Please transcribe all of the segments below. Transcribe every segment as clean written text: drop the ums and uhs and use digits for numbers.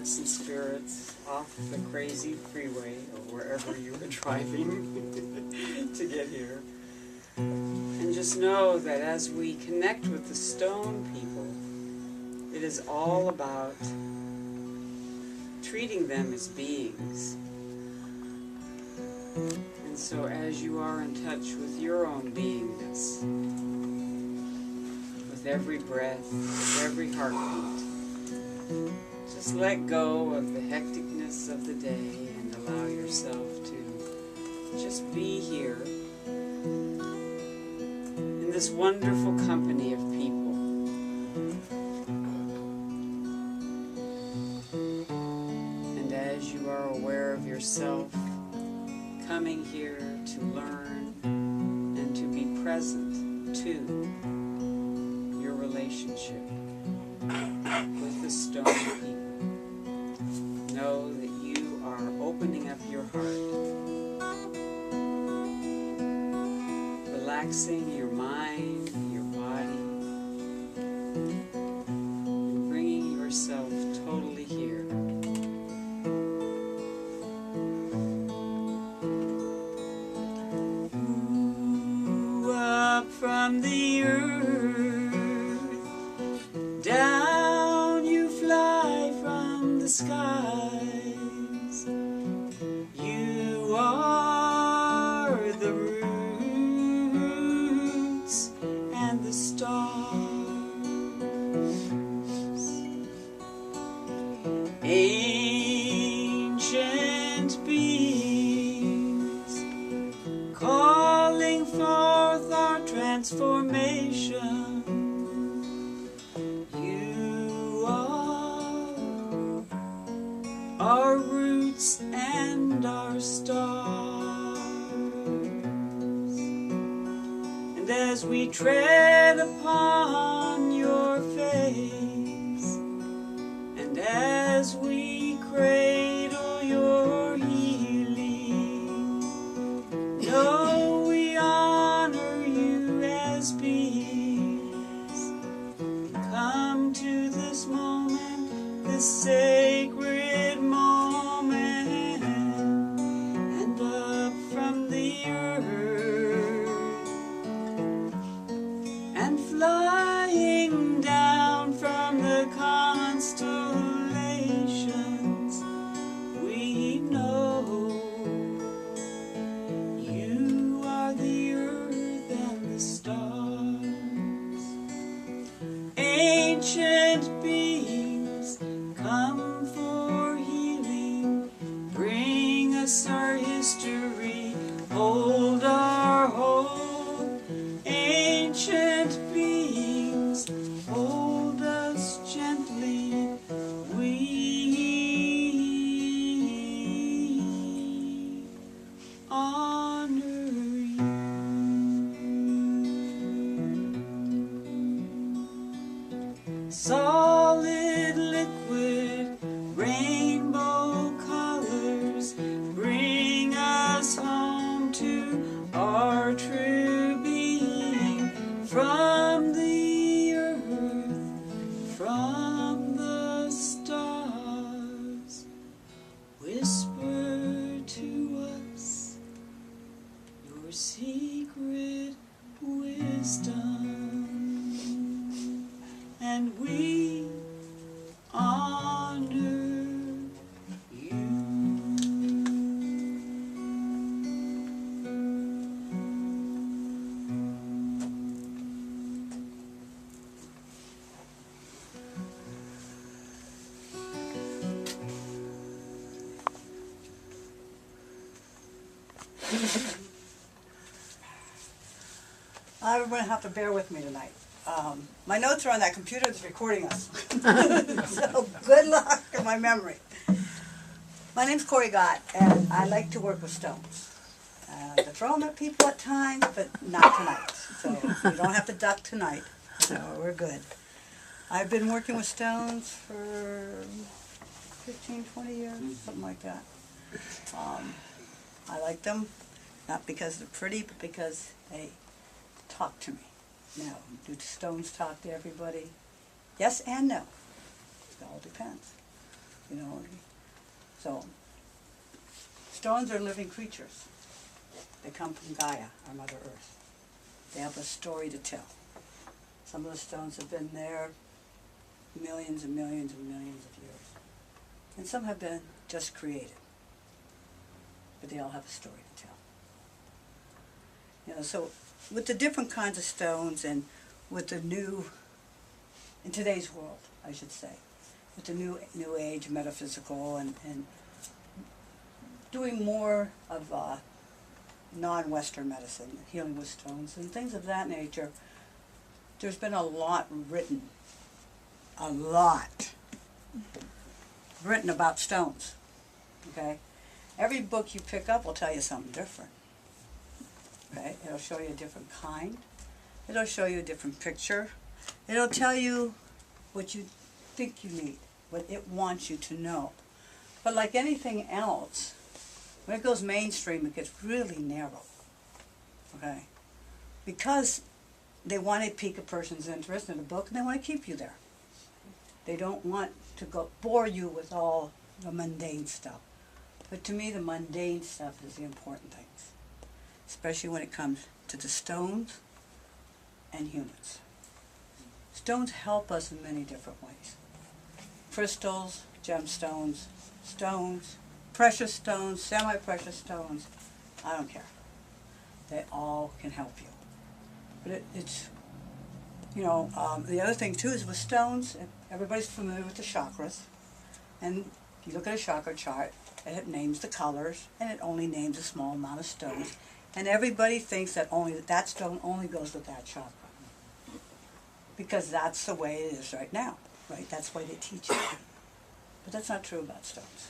folks and spirits off the crazy freeway or wherever you were driving to get here. And just know that as we connect with the stone people, it is all about treating them as beings. And so as you are in touch with your own beingness, with every breath, with every heartbeat, just let go of the hecticness of the day and allow yourself to just be here in this wonderful company of people. And as you are aware of yourself, coming here to learn and to be present to your relationship with the stone people. Know that you are opening up your heart, relaxing your mind, your body, and bringing yourself totally here. From the earth, down you fly from the skies. You are the roots and the stars. Ancient beings calling forth our transformation. You are our roots and our stars. And as we tread upon your face, and as we cradle your healing, know we honor you as beings. Come to this moment, this sacred moment, and up from the earth, and flying down from the constellations, we know you are the earth and the stars. Ancient beings, come for healing, bring us our history, hold our hope. Ancient beings, hold us gently, we honor you. Solid, liquid, rainbow colors, bring us home to our true being. From the earth, from the stars, whisper to us your secret wisdom, and we honor you. Everyone have to bear with me tonight. My notes are on that computer that's recording us. So good luck in my memory. My name's Corry Gott, and I like to work with stones. To throw them at people at times, but not tonight. So you don't have to duck tonight. So we're good. I've been working with stones for 15, 20 years, something like that. I like them, not because they're pretty, but because they talk to me. Now, do stones talk to everybody? Yes and no. It all depends. you know. So, stones are living creatures. They come from Gaia, our Mother Earth. They have a story to tell. Some of the stones have been there millions and millions and millions of years. And some have been just created. But they all have a story to tell. You know, so with the different kinds of stones and with the new, in today's world, I should say, with the new age metaphysical and doing more of non-Western medicine, healing with stones and things of that nature, there's been a lot written about stones, okay? Every book you pick up will tell you something different, okay? It'll show you a different kind. It'll show you a different picture. It'll tell you what you think you need, what it wants you to know. But like anything else, when it goes mainstream, it gets really narrow, okay? Because they want to pique a person's interest in a book, and they want to keep you there. They don't want to go bore you with all the mundane stuff. But to me, the mundane stuff is the important things, especially when it comes to the stones and humans. Stones help us in many different ways. Crystals, gemstones, stones, precious stones, semi-precious stones, I don't care. They all can help you. But it's, you know, the other thing too is with stones, everybody's familiar with the chakras. And if you look at a chakra chart, it names the colors, and it only names a small amount of stones. And everybody thinks that that stone only goes with that chakra. Because that's the way it is right now, right? That's the way they teach it. But that's not true about stones.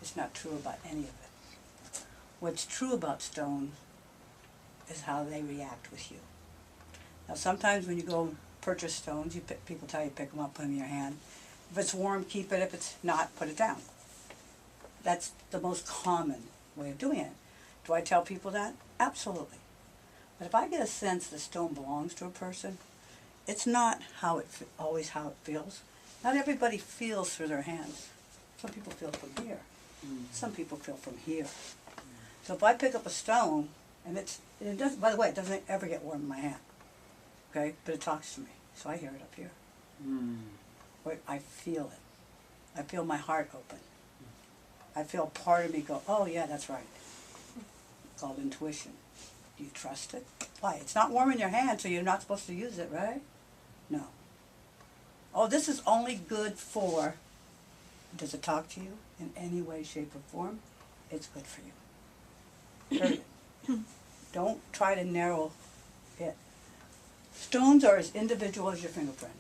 It's not true about any of it. What's true about stones is how they react with you. Now sometimes when you go purchase stones, people tell you pick them up, put them in your hand. If it's warm, keep it. If it's not, put it down. That's the most common way of doing it. Do I tell people that? Absolutely. But if I get a sense the stone belongs to a person, it's not always how it feels. Not everybody feels through their hands. Some people feel from here. Some people feel from here. So if I pick up a stone, and it doesn't, by the way, it doesn't ever get warm in my hand, okay? But it talks to me, so I hear it up here. But I feel it. I feel my heart open. I feel part of me go, oh yeah, that's right. It's called intuition. Do you trust it? Why? It's not warm in your hand, so you're not supposed to use it, right? No. Oh, this is only good for, does it talk to you in any way, shape, or form? It's good for you. Period. Don't try to narrow it. Stones are as individual as your fingerprint.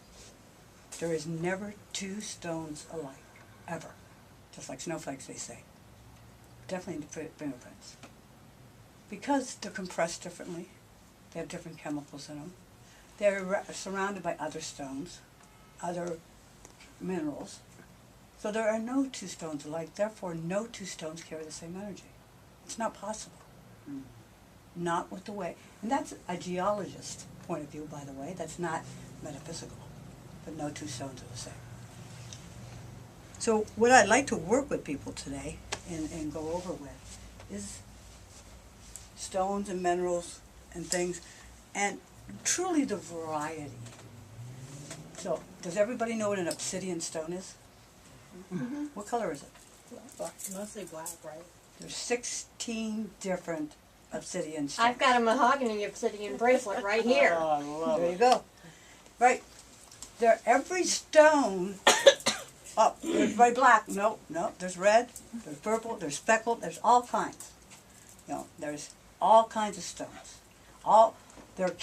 There is never two stones alike, ever. Just like snowflakes, they say. Definitely fingerprints. Because they're compressed differently, they have different chemicals in them. They're surrounded by other stones, other minerals. So there are no two stones alike, therefore no two stones carry the same energy. It's not possible. Not with the way, and that's a geologist point of view, by the way, that's not metaphysical, but no two stones are the same. So what I'd like to work with people today and go over with is stones and minerals and things, and truly the variety. So, does everybody know what an obsidian stone is? What color is it? Black. Mostly black, right? There's 16 different obsidian stones. I've got a mahogany obsidian bracelet right here. Oh, I love There it. you go. Right. Every stone, oh, there's very black. No, there's red, there's purple, there's speckled, there's all kinds. You know, there's all kinds of stones. We've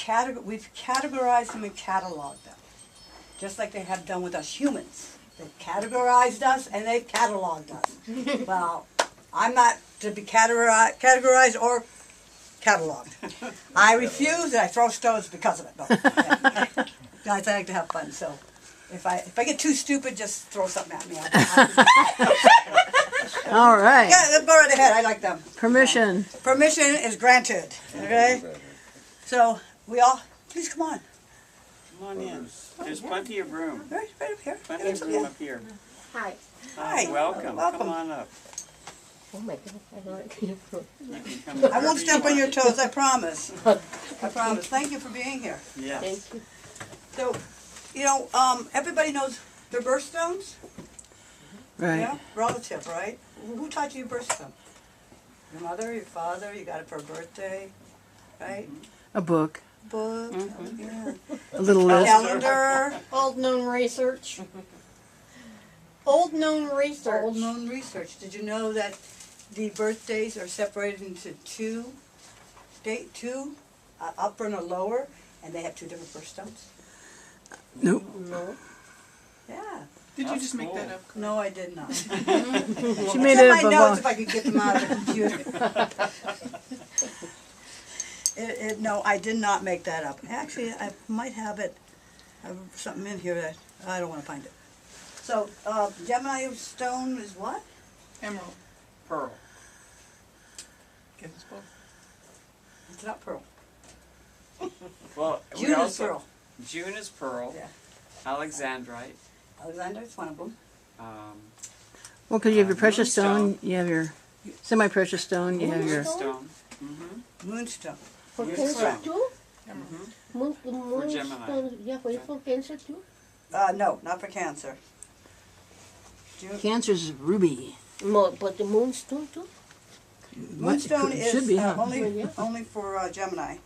categorized them and cataloged them. Just like they have done with us humans. They've categorized us and they've cataloged us. Well, I'm not to be categorized or cataloged. I refuse and I throw stones because of it. No. Guys, I like to have fun, so if I get too stupid, just throw something at me. All right. Yeah, let's go right ahead. I like them. Permission. Permission is granted. Okay? So, please come on. Come on in. There's plenty of room. Right up here. Plenty of room up here. Hi. Hi. Welcome. Welcome. Come on up. Oh my God, I know it. You can come I wherever won't step you on your want. toes, I promise. I promise. Thank you for being here. Yes. Thank you. So, everybody knows their birthstones? Right. Yeah? Relative, right? Who taught you your birthstone? Your mother, your father, you got it for a birthday, right? A book. Book, yeah. A little list. Calendar, Old known research. Old known research. old known research. Did you know that the birthdays are separated into two, upper and a lower, and they have two different birthstones? Nope. No. Yeah. Did you That's just make cool. that up? No, I did not. She It's made in it my up a notes long. if I could get them out of the computer. No, I did not make that up. Actually, I might have it, something in here that, I don't want to find it. So, Gemini stone is what? Emerald. Pearl. Get this book. It's not pearl. Well, we June is also, pearl. June is pearl. Yeah. Alexandrite. Alexander is one of them. Well, because you have your precious Moonstone. stone, you have your semi-precious stone, you have your... Moonstone. Mm-hmm. Moonstone. For Yes, cancer ma'am. too? Mm-hmm. Moon Gemini. stone, yeah, for cancer too? No, not for Cancer. June, Cancer's ruby. But the moonstone too? Moonstone It is should be, huh? only for Gemini.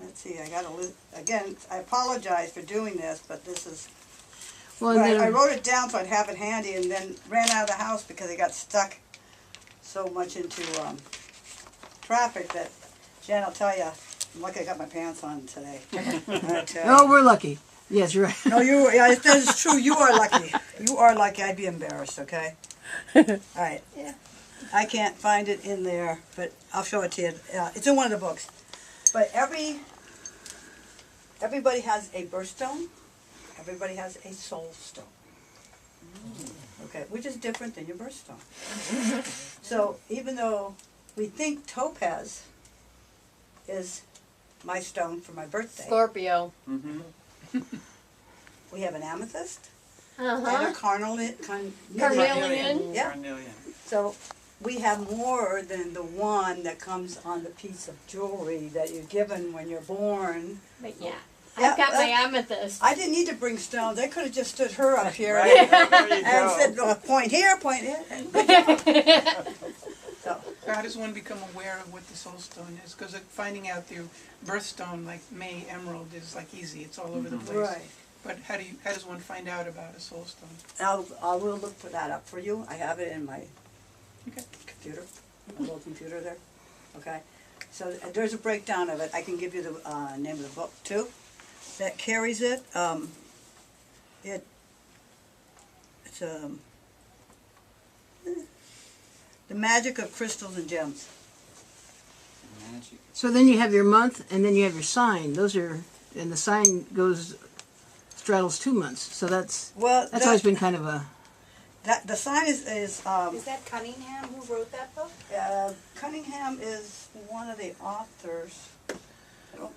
Let's see, I got to, again, I apologize for doing this, but this is, Well, well, then, I wrote it down so I'd have it handy and then ran out of the house because I got stuck so much into traffic that, Jen, I'll tell you, I'm lucky I got my pants on today. I tell oh, you. we're lucky. Yes, you're right. No, yeah, if that is true, you are lucky. You are lucky. I'd be embarrassed, okay? All right. Yeah. I can't find it in there, but I'll show it to you. It's in one of the books. But everybody has a birthstone. Everybody has a soul stone. Okay, which is different than your birthstone. So even though we think topaz is my stone for my birthday, Scorpio. Mm-hmm. we have an amethyst and Uh-huh. a carnelian. Carnelian. Yeah. Carnelian. So we have more than the one that comes on the piece of jewelry that you're given when you're born. But yeah. Yeah, I've got my amethyst. I didn't need to bring stones. I could have just stood her up here Right, there you and go. said, point here, point here. So, How does one become aware of what the soul stone is? Because finding out the birthstone, like May Emerald, is like easy. It's all over the place. right. But how does one find out about a soul stone? I will look for that up for you. I have it in my Okay. computer, my little computer there. Okay. So there's a breakdown of it. I can give you the name of the book too that carries it. It's The Magic of Crystals and Gems. Magic. So then you have your month, and then you have your sign. Those are, and the sign straddles 2 months. So that's Well, always been kind of a... the sign is Is that Cunningham who wrote that book? Cunningham is one of the authors. I don't.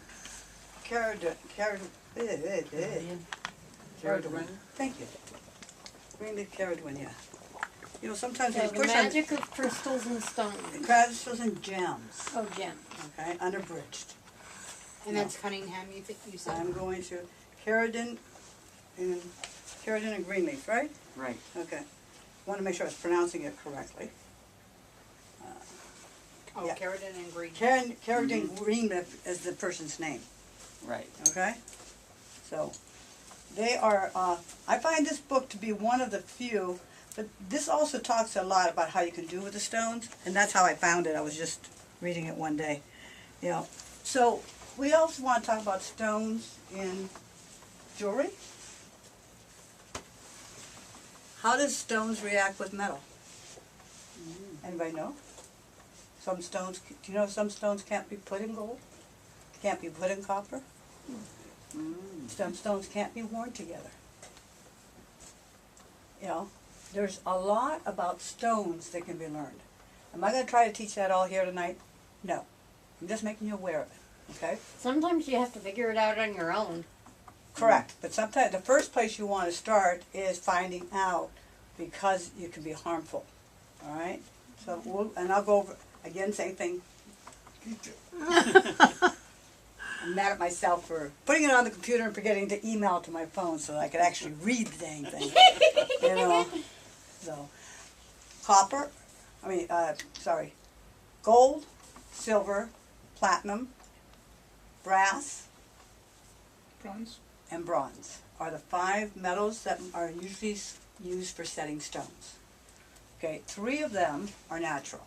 Caradwin. Thank you. Greenleaf Caradwin, yeah. You know, sometimes So when you the push on magic of crystals and stones. crystals and gems, Oh, gem. okay, underbridged. And that's Cunningham, you said? I'm going to Caradwin and Greenleaf, right? Right. Okay. Want to make sure I was pronouncing it correctly. Oh, yeah. Carradine and Green. Caradwin Greenleaf is the person's name. Right. Okay? So, they are, I find this book to be one of the few, but this also talks a lot about how you can do with the stones, and that's how I found it. I was just reading it one day. You know, so we also want to talk about stones in jewelry. How does stones react with metal? Anybody know? Some stones, do you know some stones can't be put in gold? Can't be put in copper? Some stones can't be worn together. You know, there's a lot about stones that can be learned. Am I going to try to teach that all here tonight? No. I'm just making you aware of it, okay? Sometimes you have to figure it out on your own. Correct, but sometimes the first place you want to start is finding out because you can be harmful, all right? So, and I'll go over, again, same thing. I'm mad at myself for putting it on the computer and forgetting to email it to my phone so that I could actually read the dang thing. You know, so gold, silver, platinum, brass, Bronze? and bronze are the 5 metals that are usually used for setting stones. Okay, 3 of them are natural.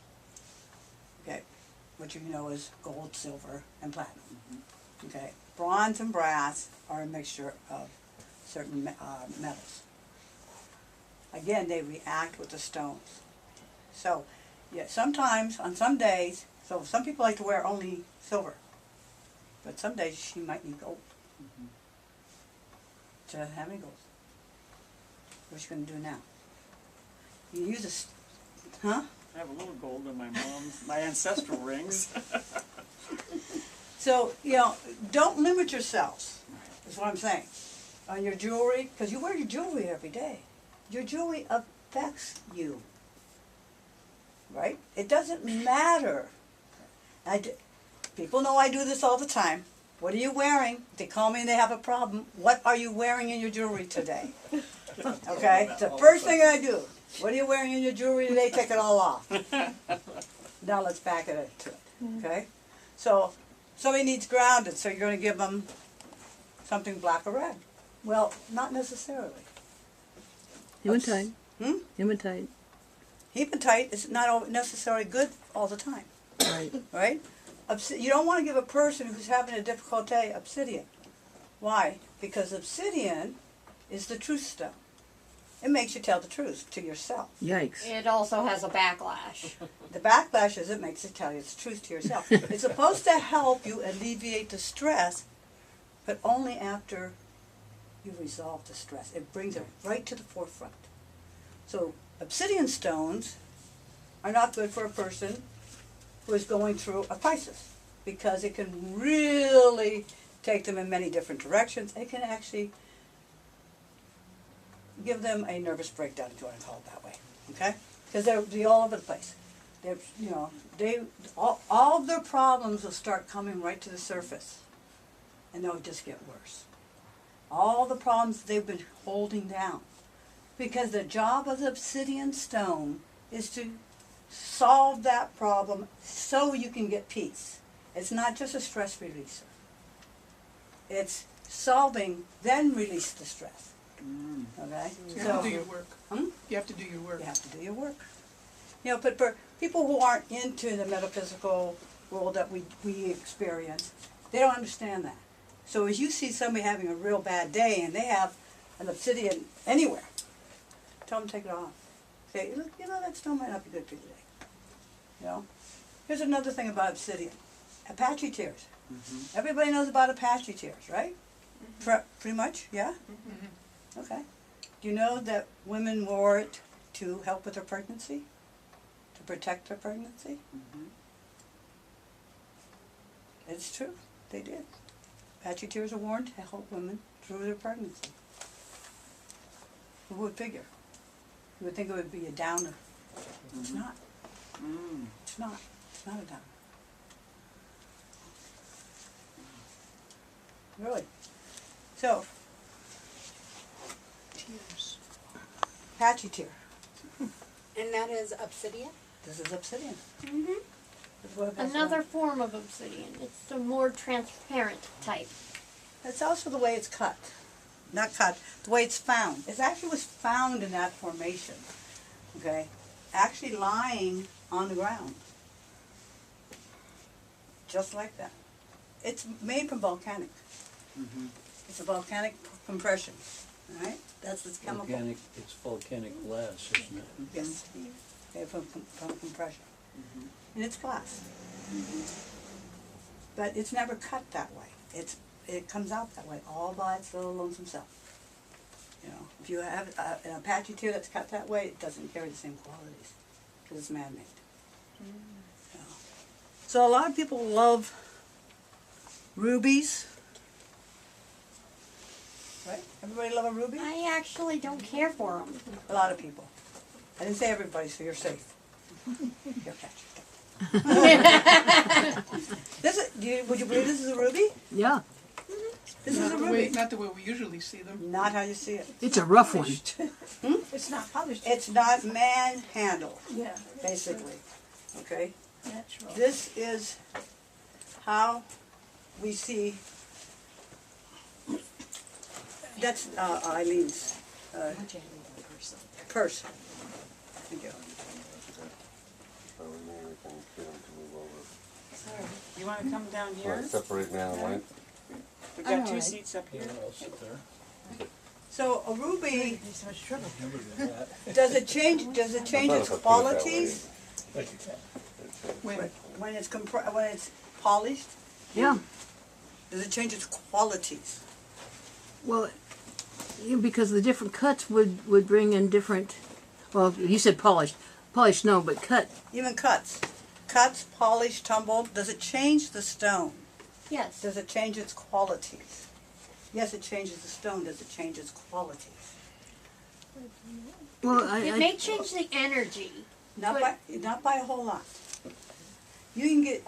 Okay, which you know is gold, silver, and platinum. Okay, bronze and brass are a mixture of certain metals. Again, they react with the stones. So, yeah, sometimes, on some days, so some people like to wear only silver, but some days she might need gold. She doesn't have any gold. What you gonna do now? You use a, huh? I have a little gold in my ancestral rings. So, you know, don't limit yourselves, is what I'm saying, on your jewelry, because you wear your jewelry every day. Your jewelry affects you, right? It doesn't matter. People know I do this all the time. What are you wearing? They call me and they have a problem. What are you wearing in your jewelry today? Okay, it's the first thing I do. What are you wearing in your jewelry today? Take it all off. Now let's back it to it, okay? So, somebody needs grounded, so you're going to give them something black or red. Well, not necessarily. Hematite. Hmm? Hematite. Hematite is not necessarily good all the time, Right. right? You don't want to give a person who's having a difficult day obsidian. Why? Because obsidian is the truth stone. It makes you tell the truth to yourself. Yikes. It also has a backlash. The backlash is it makes it tell you the truth to yourself. It's supposed to help you alleviate the stress, but only after you resolve the stress. It brings it right to the forefront. So obsidian stones are not good for a person who is going through a crisis because it can really take them in many different directions. It can actually give them a nervous breakdown, if you want to call it that way, okay? Because they're all over the place. They're, you know, all of their problems will start coming right to the surface, and they'll just get worse. All the problems they've been holding down, because the job of the obsidian stone is to solve that problem so you can get peace. It's not just a stress releaser. It's solving, then release the stress. Okay? So you have to do your work. Hmm? You have to do your work. You have to do your work. You know, but for people who aren't into the metaphysical world that we experience, they don't understand that. So as you see somebody having a real bad day and they have an obsidian anywhere, tell them to take it off. Say, look, you know, that stone might not be good for you today. You know? Here's another thing about obsidian. Apache tears. Everybody knows about Apache tears, right? Pretty much, yeah? Okay. Do you know that women wore it to help with their pregnancy? To protect their pregnancy? It's true. They did. Apache tears are worn to help women through their pregnancy. Who would figure? You would think it would be a downer. It's not. It's not. It's not a downer. Really. So, Tears. Apache tear. And that is obsidian? This is obsidian. Mm-hmm. This is what it has Another on. form of obsidian. It's the more transparent type. It's also the way it's cut. Not cut, the way it's found. It actually was found in that formation. Okay? Actually lying on the ground. Just like that. It's made from volcanic. It's a volcanic compression. Alright? That's its chemical. It's volcanic glass, isn't it? Yes. Made from compression. And it's glass. But it's never cut that way. It comes out that way, all by its little lonesome self. You know, if you have an Apache tear that's cut that way, it doesn't carry the same qualities because it's man-made. You know. So a lot of people love rubies, right? Everybody love a ruby? I actually don't care for them. A lot of people. I didn't say everybody, so you're safe. You're catching. Would you believe this is a ruby? Yeah, This is a ruby. Not the way we usually see them. Not how you see it. it's a rough one. It's not polished. It's not man-handled, Yeah, basically. Okay? natural. This is how we see. That's Eileen's purse. Thank you. You want to come down here? Separate man and wife. We've got two seats up here. I'll sit there. So a ruby, There's so much trouble. does it change? Does it change its qualities When, when it's when it's polished? Yeah, Does it change its qualities? well, because the different cuts would bring in different, well, you said polished. Polished, no, but cut. Even cuts, polished, tumbled. Does it change the stone? Yes. Does it change its qualities? Yes, it changes the stone. Does it change its qualities? Well, It may change the energy. Not by a whole lot. You can get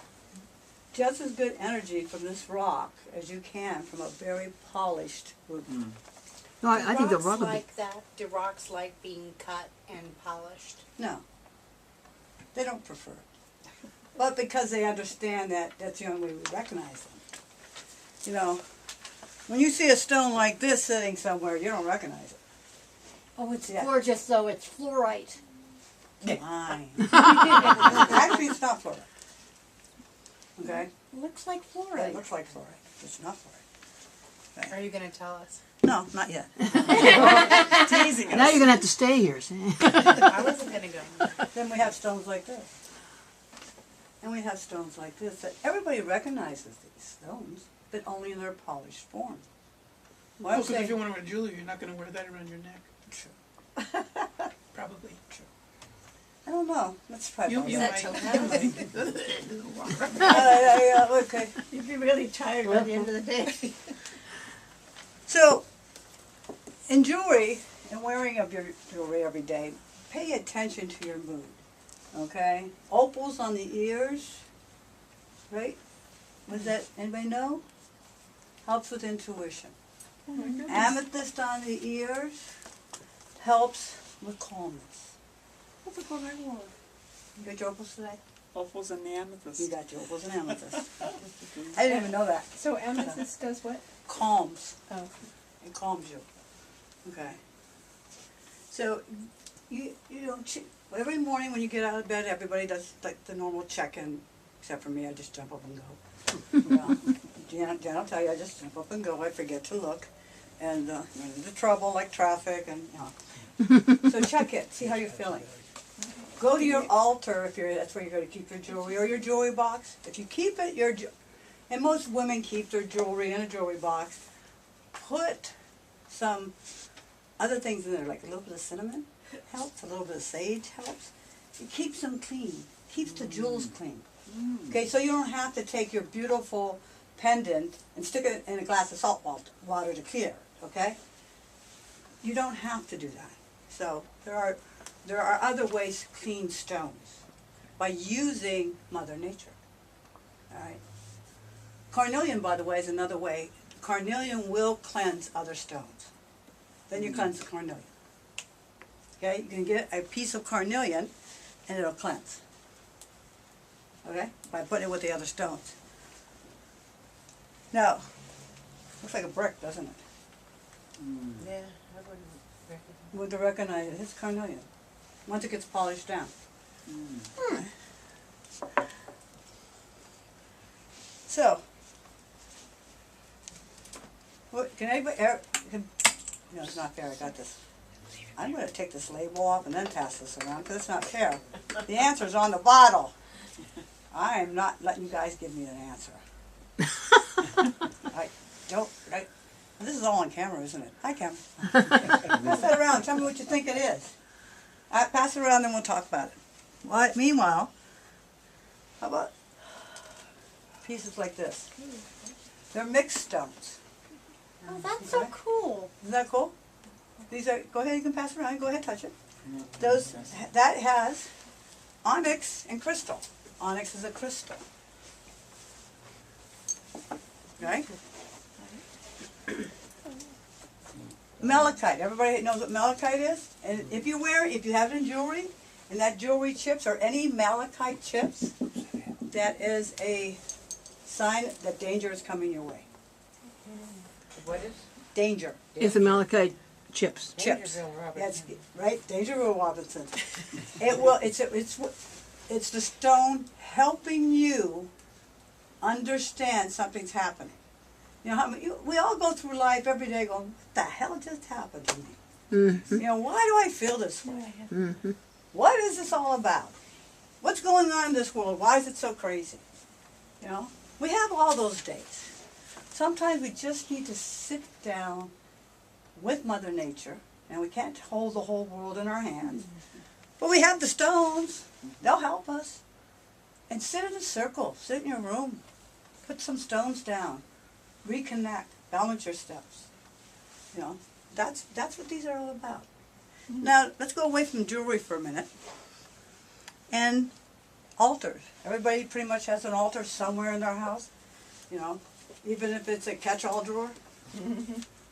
just as good energy from this rock as you can from a very polished ruby. no, I think the Rocks rock would be, like that. Do rocks like being cut and polished? No, they don't prefer it. But because they understand that that's the only way we recognize them. You know, when you see a stone like this sitting somewhere, you don't recognize it. Oh, it's Yeah. gorgeous though. It's fluorite. Fine. Actually, it's not fluorite. Okay? Looks like It fluorite. looks like fluorite. It's not fluorite. Are you going to tell us? No, not yet. Teasing us. now you're gonna have to stay here. See? I wasn't going to go. Then we have stones like this. And we have stones like this that everybody recognizes these stones, but only in their polished form. Well, I'm because if saying, you want to wear jewelry, you're not going to wear that around your neck. True. Probably. I don't know. Let's try You both. might. Okay. You'd be really tired by the end of the day. So, in jewelry and wearing of your jewelry every day, pay attention to your mood. Okay? Opals on the ears, right? Was that, anybody know? Helps with intuition. Amethyst on the ears helps with calmness. What's it called? You got your opals today? Opals and the amethyst. You got your opals and amethyst. I didn't even know that. So amethyst does what? Calms. Oh. It calms you. Okay. So you know, every morning when you get out of bed, everybody does like the normal check-in, except for me. I just jump up and go. Well, Janet will tell you, I just jump up and go. I forget to look, and run into trouble like traffic, and so check it. See how you're feeling. Go to your altar if that's where you're going to keep your jewelry, or your jewelry box. If you keep it, and most women keep their jewelry in a jewelry box. Put some other things in there, like a little bit of cinnamon helps, a little bit of sage helps. It keeps them clean, keeps the jewels clean. Okay, so you don't have to take your beautiful pendant and stick it in a glass of salt water to clear, okay? You don't have to do that. So there are other ways to clean stones by using Mother Nature. All right. Carnelian, by the way, is another way. Carnelian will cleanse other stones. Then you cleanse the carnelian. Okay, you can get a piece of carnelian and it'll cleanse. Okay, by putting it with the other stones. Now, looks like a brick, doesn't it? Yeah, I wouldn't recognize. You wouldn't recognize it. It's carnelian. Once it gets polished down. So, can anybody, no, it's not fair, I got this. I'm going to take this label off and then pass this around, because it's not fair. The answer's on the bottle. I am not letting you guys give me an answer. This is all on camera, isn't it? Hi, camera. Pass that around, tell me what you think it is. Pass it around, then we'll talk about it. Well, meanwhile, how about pieces like this? They're mixed stones. Oh, that's so cool. Isn't that cool? These are, go ahead, you can pass it around, go ahead, touch it. Those, that has onyx and crystal. Onyx is a crystal. Right? Malachite, everybody knows what malachite is? And if you wear, if you have it in jewelry, and that jewelry chips or any malachite chips, that is a sign that danger is coming your way. What is? Danger. It's the malachite chips. Chips. Dangerville That's Robinson. right, Dangerville Robinson. It will. It's the stone helping you understand something's happening. You know, we all go through life every day going, "What the hell just happened to me?" Mm-hmm. You know, why do I feel this way? Mm-hmm. What is this all about? What's going on in this world? Why is it so crazy? You know, we have all those days. Sometimes we just need to sit down with Mother Nature, and we can't hold the whole world in our hands. But we have the stones. They'll help us. And sit in a circle. Sit in your room. Put some stones down. Reconnect. Balance your steps. You know, that's what these are all about. Now, let's go away from jewelry for a minute. And altars. Everybody pretty much has an altar somewhere in their house. You know, even if it's a catch-all drawer.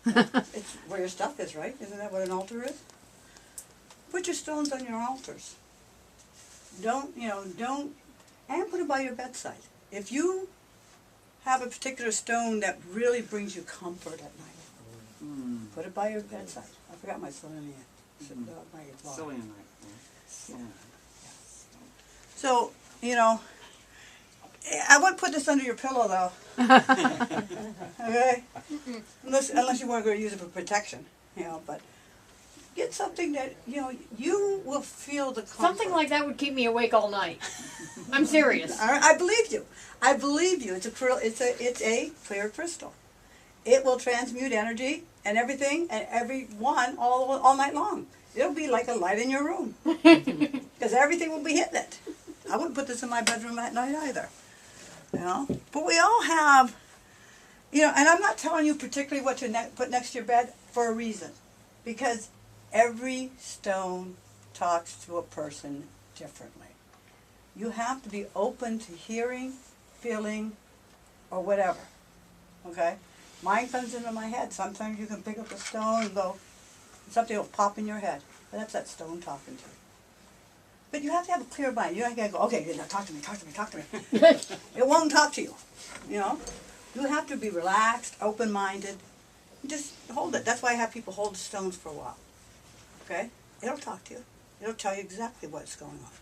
It's where your stuff is, right? Isn't that what an altar is? Put your stones on your altars. Don't, and put it by your bedside. If you have a particular stone that really brings you comfort at night, put it by your bedside. I forgot my selenium. My guitar. Selenite. Yeah. So, I wouldn't put this under your pillow though. Okay? Unless you want to go use it for protection, but get something that, you will feel the comfort. Something like that would keep me awake all night. I'm serious. I believe you. I believe you. It's a clear crystal. It will transmute energy and everything and everyone all night long. It'll be like a light in your room. Because everything will be hitting it. I wouldn't put this in my bedroom at night either. But we all have, and I'm not telling you particularly what to put next to your bed for a reason. Because every stone talks to a person differently. You have to be open to hearing, feeling, or whatever. Okay? Mine comes into my head. Sometimes you can pick up a stone and go, something will pop in your head. But that's that stone talking to you. But you have to have a clear mind. You don't have to go, okay, now talk to me. It won't talk to you. You have to be relaxed, open-minded. Just hold it. That's why I have people hold stones for a while. Okay? It'll talk to you. It'll tell you exactly what's going on.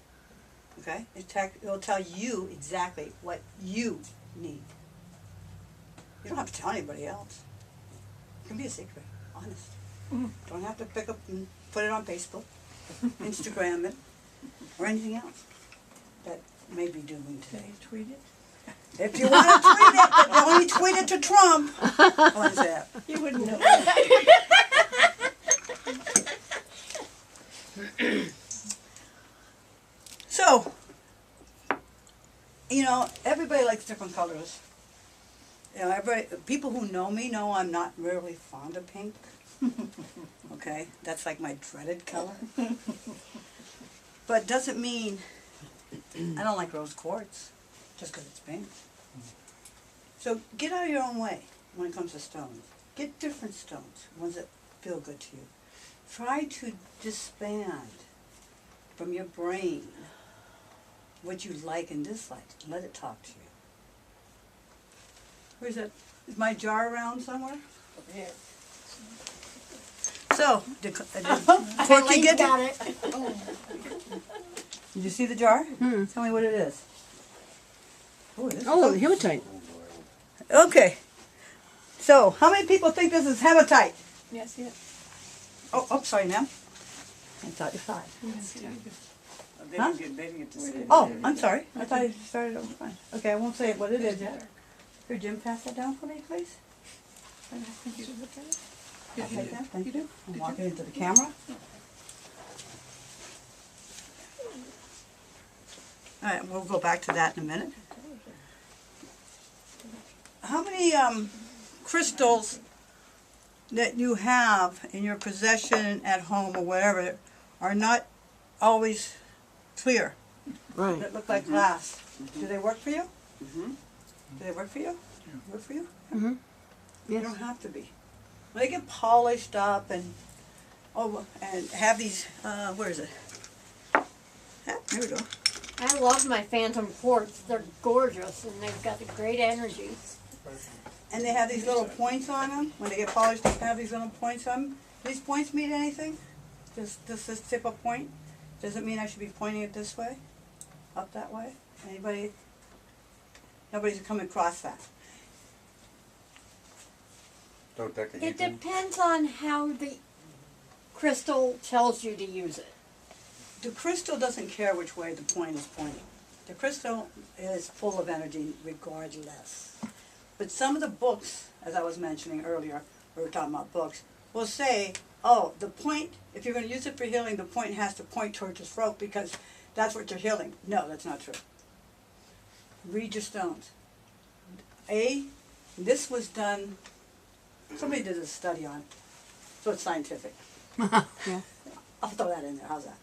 Okay? It'll tell you exactly what you need. You don't have to tell anybody else. It can be a secret, honest. Don't have to pick up and put it on Facebook, Instagram it, or anything else that may be doing today. Tweet it? If you want to tweet it, but only tweet it to Trump. What is that? You wouldn't know. So, everybody likes different colors. People who know me know I'm not really fond of pink. Okay, that's like my dreaded color. But doesn't mean I don't like rose quartz just because it's pink. So get out of your own way when it comes to stones. Get different stones, ones that feel good to you. Try to disband from your brain what you like and dislike. Let it talk to you. Where's that? Is my jar around somewhere? Over here. So, did Corky get got it? it. Did you see the jar? Tell me what it is. Ooh, this is Oh, hematite. okay. So, how many people think this is hematite? Yes, yes. Oh, sorry, ma'am. I thought you thought. They Huh? didn't get to say it. Oh, I'm sorry. I thought you started over fine. Okay, I won't say what it is. Here, Jim, pass that down for me, please. I'll take that. Thank you. I'm walking into the camera. All right, we'll go back to that in a minute. How many crystals that you have in your possession at home or whatever are not always clear. Right. That look like glass. Do they work for you? Mm-hmm. Do they work for you? Work for you? Mm-hmm. They Yes. don't have to be. When they get polished up and have these, where is it? Yeah, there we go. I love my phantom quartz. They're gorgeous and they've got a great energy. And they have these little points on them. When they get polished up, they have these little points on them. Do these points mean anything? Does this tip a point? Does it mean I should be pointing it this way? Up that way? Anybody? Nobody's come across that. It depends on how the crystal tells you to use it. The crystal doesn't care which way the point is pointing. The crystal is full of energy regardless. But some of the books, as I was mentioning earlier, we were talking about books, will say, oh, the point, if you're going to use it for healing, the point has to point towards your throat because that's what you're healing. No, that's not true. Read your stones. This was done, somebody did a study on it, so it's scientific. Yeah. I'll throw that in there, how's that?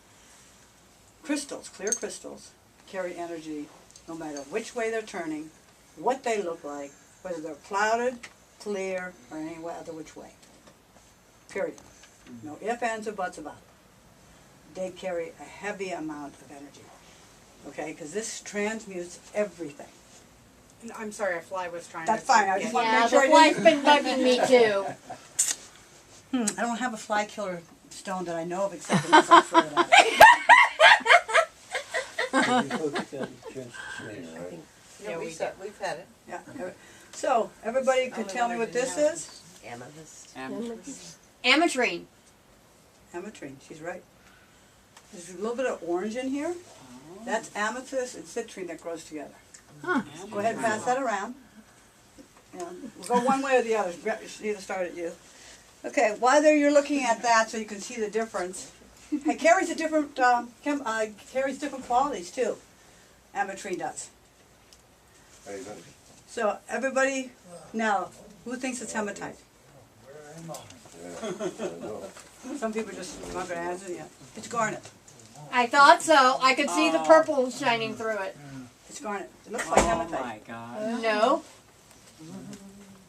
Crystals, clear crystals, carry energy no matter which way they're turning, what they look like, whether they're clouded, clear, or any other which way. Period. No ifs, ands, or buts about it. They carry a heavy amount of energy. Okay, because this transmutes everything. I'm sorry, a fly was trying That's to. fine, I just want to Yeah, make sure the I fly's been bugging me too. I don't have a fly killer stone that I know of except unless I'm sure of that. Yeah, we've had it. Yeah. So, everybody could Only tell one me I what didn't this have. is? Amethyst. Ametrine. Ametrine, she's right. There's a little bit of orange in here. That's amethyst and citrine that grows together. Huh. Go ahead and pass that around. Yeah, we'll go one way or the other. Either start at you. Okay, while you're looking at that so you can see the difference. It carries a different, carries different qualities too. Ametrine does. So everybody, now, who thinks it's hematite? Some people just not going to answer yet. It's garnet. I thought so. I could see the purple shining through it. It's garnet. It looks like Oh hematite. my God. No.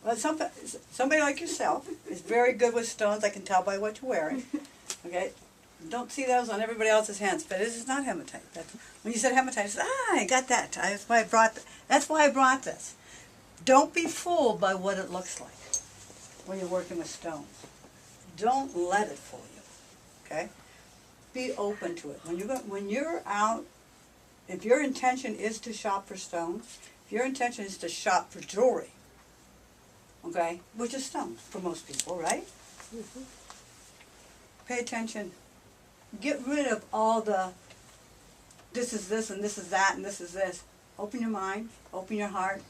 Well, somebody like yourself is very good with stones. I can tell by what you're wearing. Okay, don't see those on everybody else's hands, but this is not hematite. When you said hematite, I said, I got that. That's why I brought. That's why I brought this. Don't be fooled by what it looks like when you're working with stones. Don't let it fool you. Okay, be open to it. When you're out, if your intention is to shop for stones, if your intention is to shop for jewelry. Okay, which is stones for most people, right? Mm-hmm. Pay attention. Get rid of all the this is this and this is that and this is this. Open your mind, open your heart,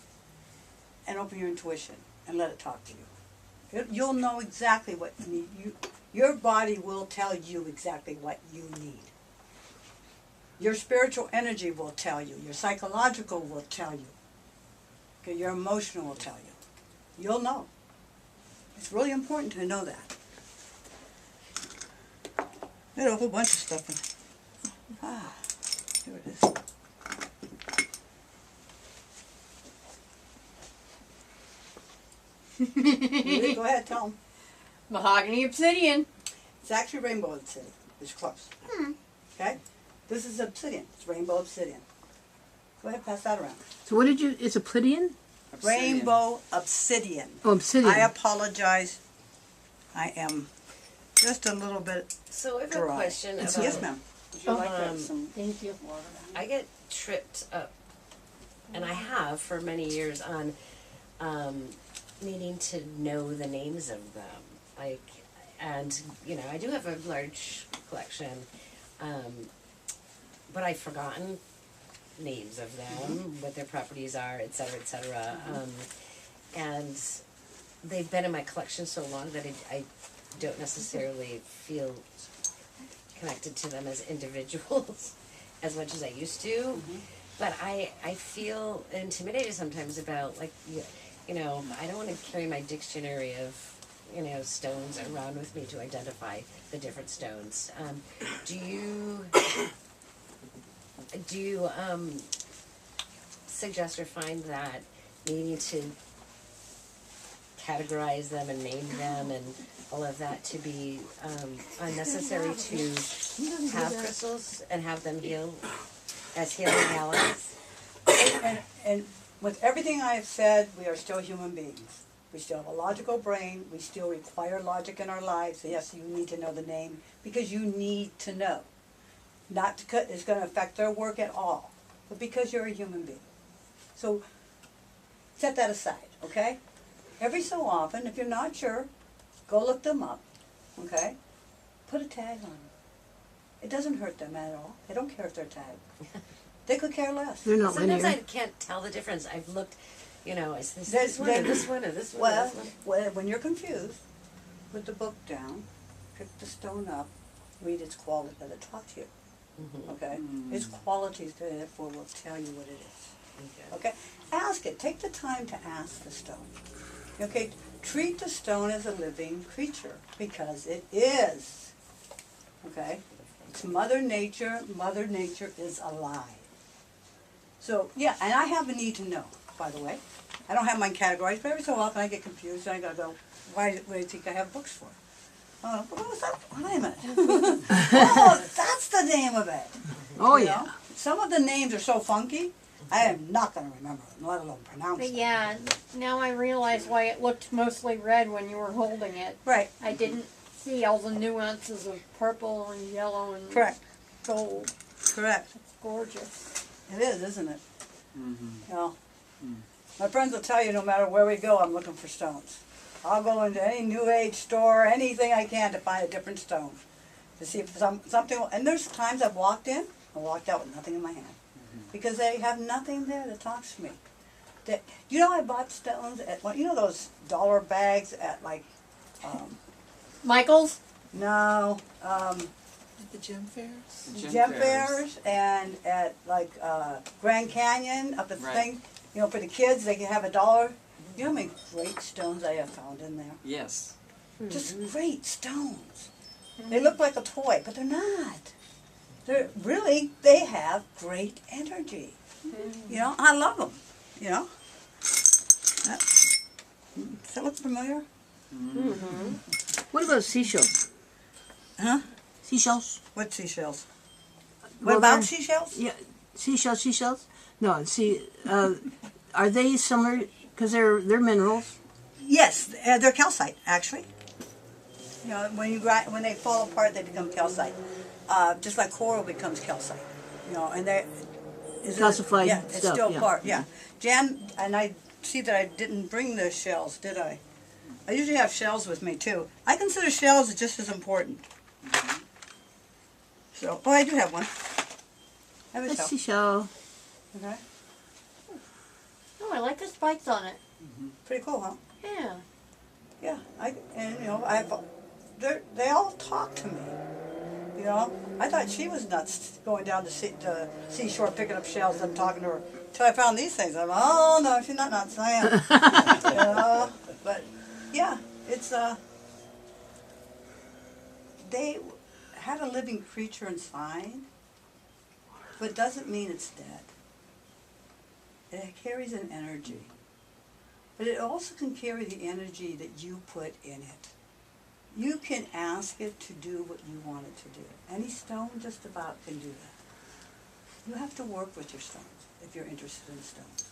and open your intuition and let it talk to you. You'll know exactly what you need. Your body will tell you exactly what you need. Your spiritual energy will tell you. Your psychological will tell you. Okay, your emotional will tell you. You'll know. It's really important to know that. There's a whole bunch of stuff in it. Here it is. Really? Go ahead, tell them. Mahogany obsidian. It's actually rainbow obsidian. It's close. Okay? This is obsidian. It's rainbow obsidian. Go ahead, pass that around. So what did you? It's a Pleiadian? Obsidian. Rainbow obsidian. Oh, obsidian. I apologize. I am just a little bit So I have a dry. question about. Yes, ma'am. Would you like that? Some Thank you. water? I get tripped up, and I have for many years on needing to know the names of them. Like, and I do have a large collection, but I've forgotten names of them, what their properties are, et cetera, et cetera. And they've been in my collection so long that I don't necessarily feel connected to them as individuals as much as I used to. But I feel intimidated sometimes about, like, I don't want to carry my dictionary of stones around with me to identify the different stones. Do you suggest or find that needing to categorize them and name them and all of that to be unnecessary to have crystals and have them heal as healing allies? And with everything I have said, we are still human beings. We still have a logical brain. We still require logic in our lives. Yes, you need to know the name because you need to know. Not because it's going to affect their work at all, but because you're a human being. So set that aside, okay? Every so often, if you're not sure, go look them up, okay? Put a tag on them. It doesn't hurt them at all. They don't care if they're tagged. They could care less. They're not Sometimes linear. I can't tell the difference. I've looked, is this There's- one or this one or this one or Well, this one? when you're confused, put the book down, pick the stone up, read its quality, let it talk to you, okay? Its qualities, therefore, will tell you what it is. Okay, ask it. Take the time to ask the stone. Okay, treat the stone as a living creature because it is. Okay, it's Mother Nature. Mother Nature is alive. So yeah, and I have a need to know. By the way, I don't have mine categorized, but every so often I get confused and I gotta go. What do you think I have books for? Oh, what was that? Wait a minute. Oh, that's the name of it. Oh, You yeah. know? Some of the names are so funky. I am not going to remember them, let alone pronounce But them. yeah, now I realize why it looked mostly red when you were holding it. Right, I didn't see all the nuances of purple and yellow and correct, gold. correct. It's gorgeous. It is, isn't it? You know, my friends will tell you no matter where we go, I'm looking for stones. I'll go into any New Age store, anything I can to find a different stone. To see if something, and there's times I've walked in and walked out with nothing in my hand. Because they have nothing there that talks to me. I bought stones at, those dollar bags at Michael's? no, At the gem fairs? gem fairs and at Grand Canyon up at the Right. thing, for the kids, they can have $1. You know how many great stones I have found in there? Yes. Just great stones. They look like a toy, but they're not. They have great energy. I love them, Does that look familiar? What about seashells? Huh? Seashells? What seashells? Well, What about they're- seashells? Yeah, seashells? No, are they similar? Because they're minerals. Yes, they're calcite, actually. When they fall apart, they become calcite. Just like coral becomes calcite. And they Calcified Yeah, it's stuff, still yeah. part. Yeah, Jan and I see that I didn't bring the shells, did I? I usually have shells with me too. I consider shells just as important. So, I do have one. I have a A shell. seashell. Okay, Oh, I like the spikes on it. pretty cool, huh? Yeah. Yeah, they all talk to me. I thought she was nuts going down the seashore picking up shells and talking to her. Until I found these things. I'm like, oh no, she's not nuts. I am. But yeah, it's they have a living creature inside, but doesn't mean it's dead. It carries an energy. But it also can carry the energy that you put in it. You can ask it to do what you want it to do. Any stone just about can do that. You have to work with your stones if you're interested in stones.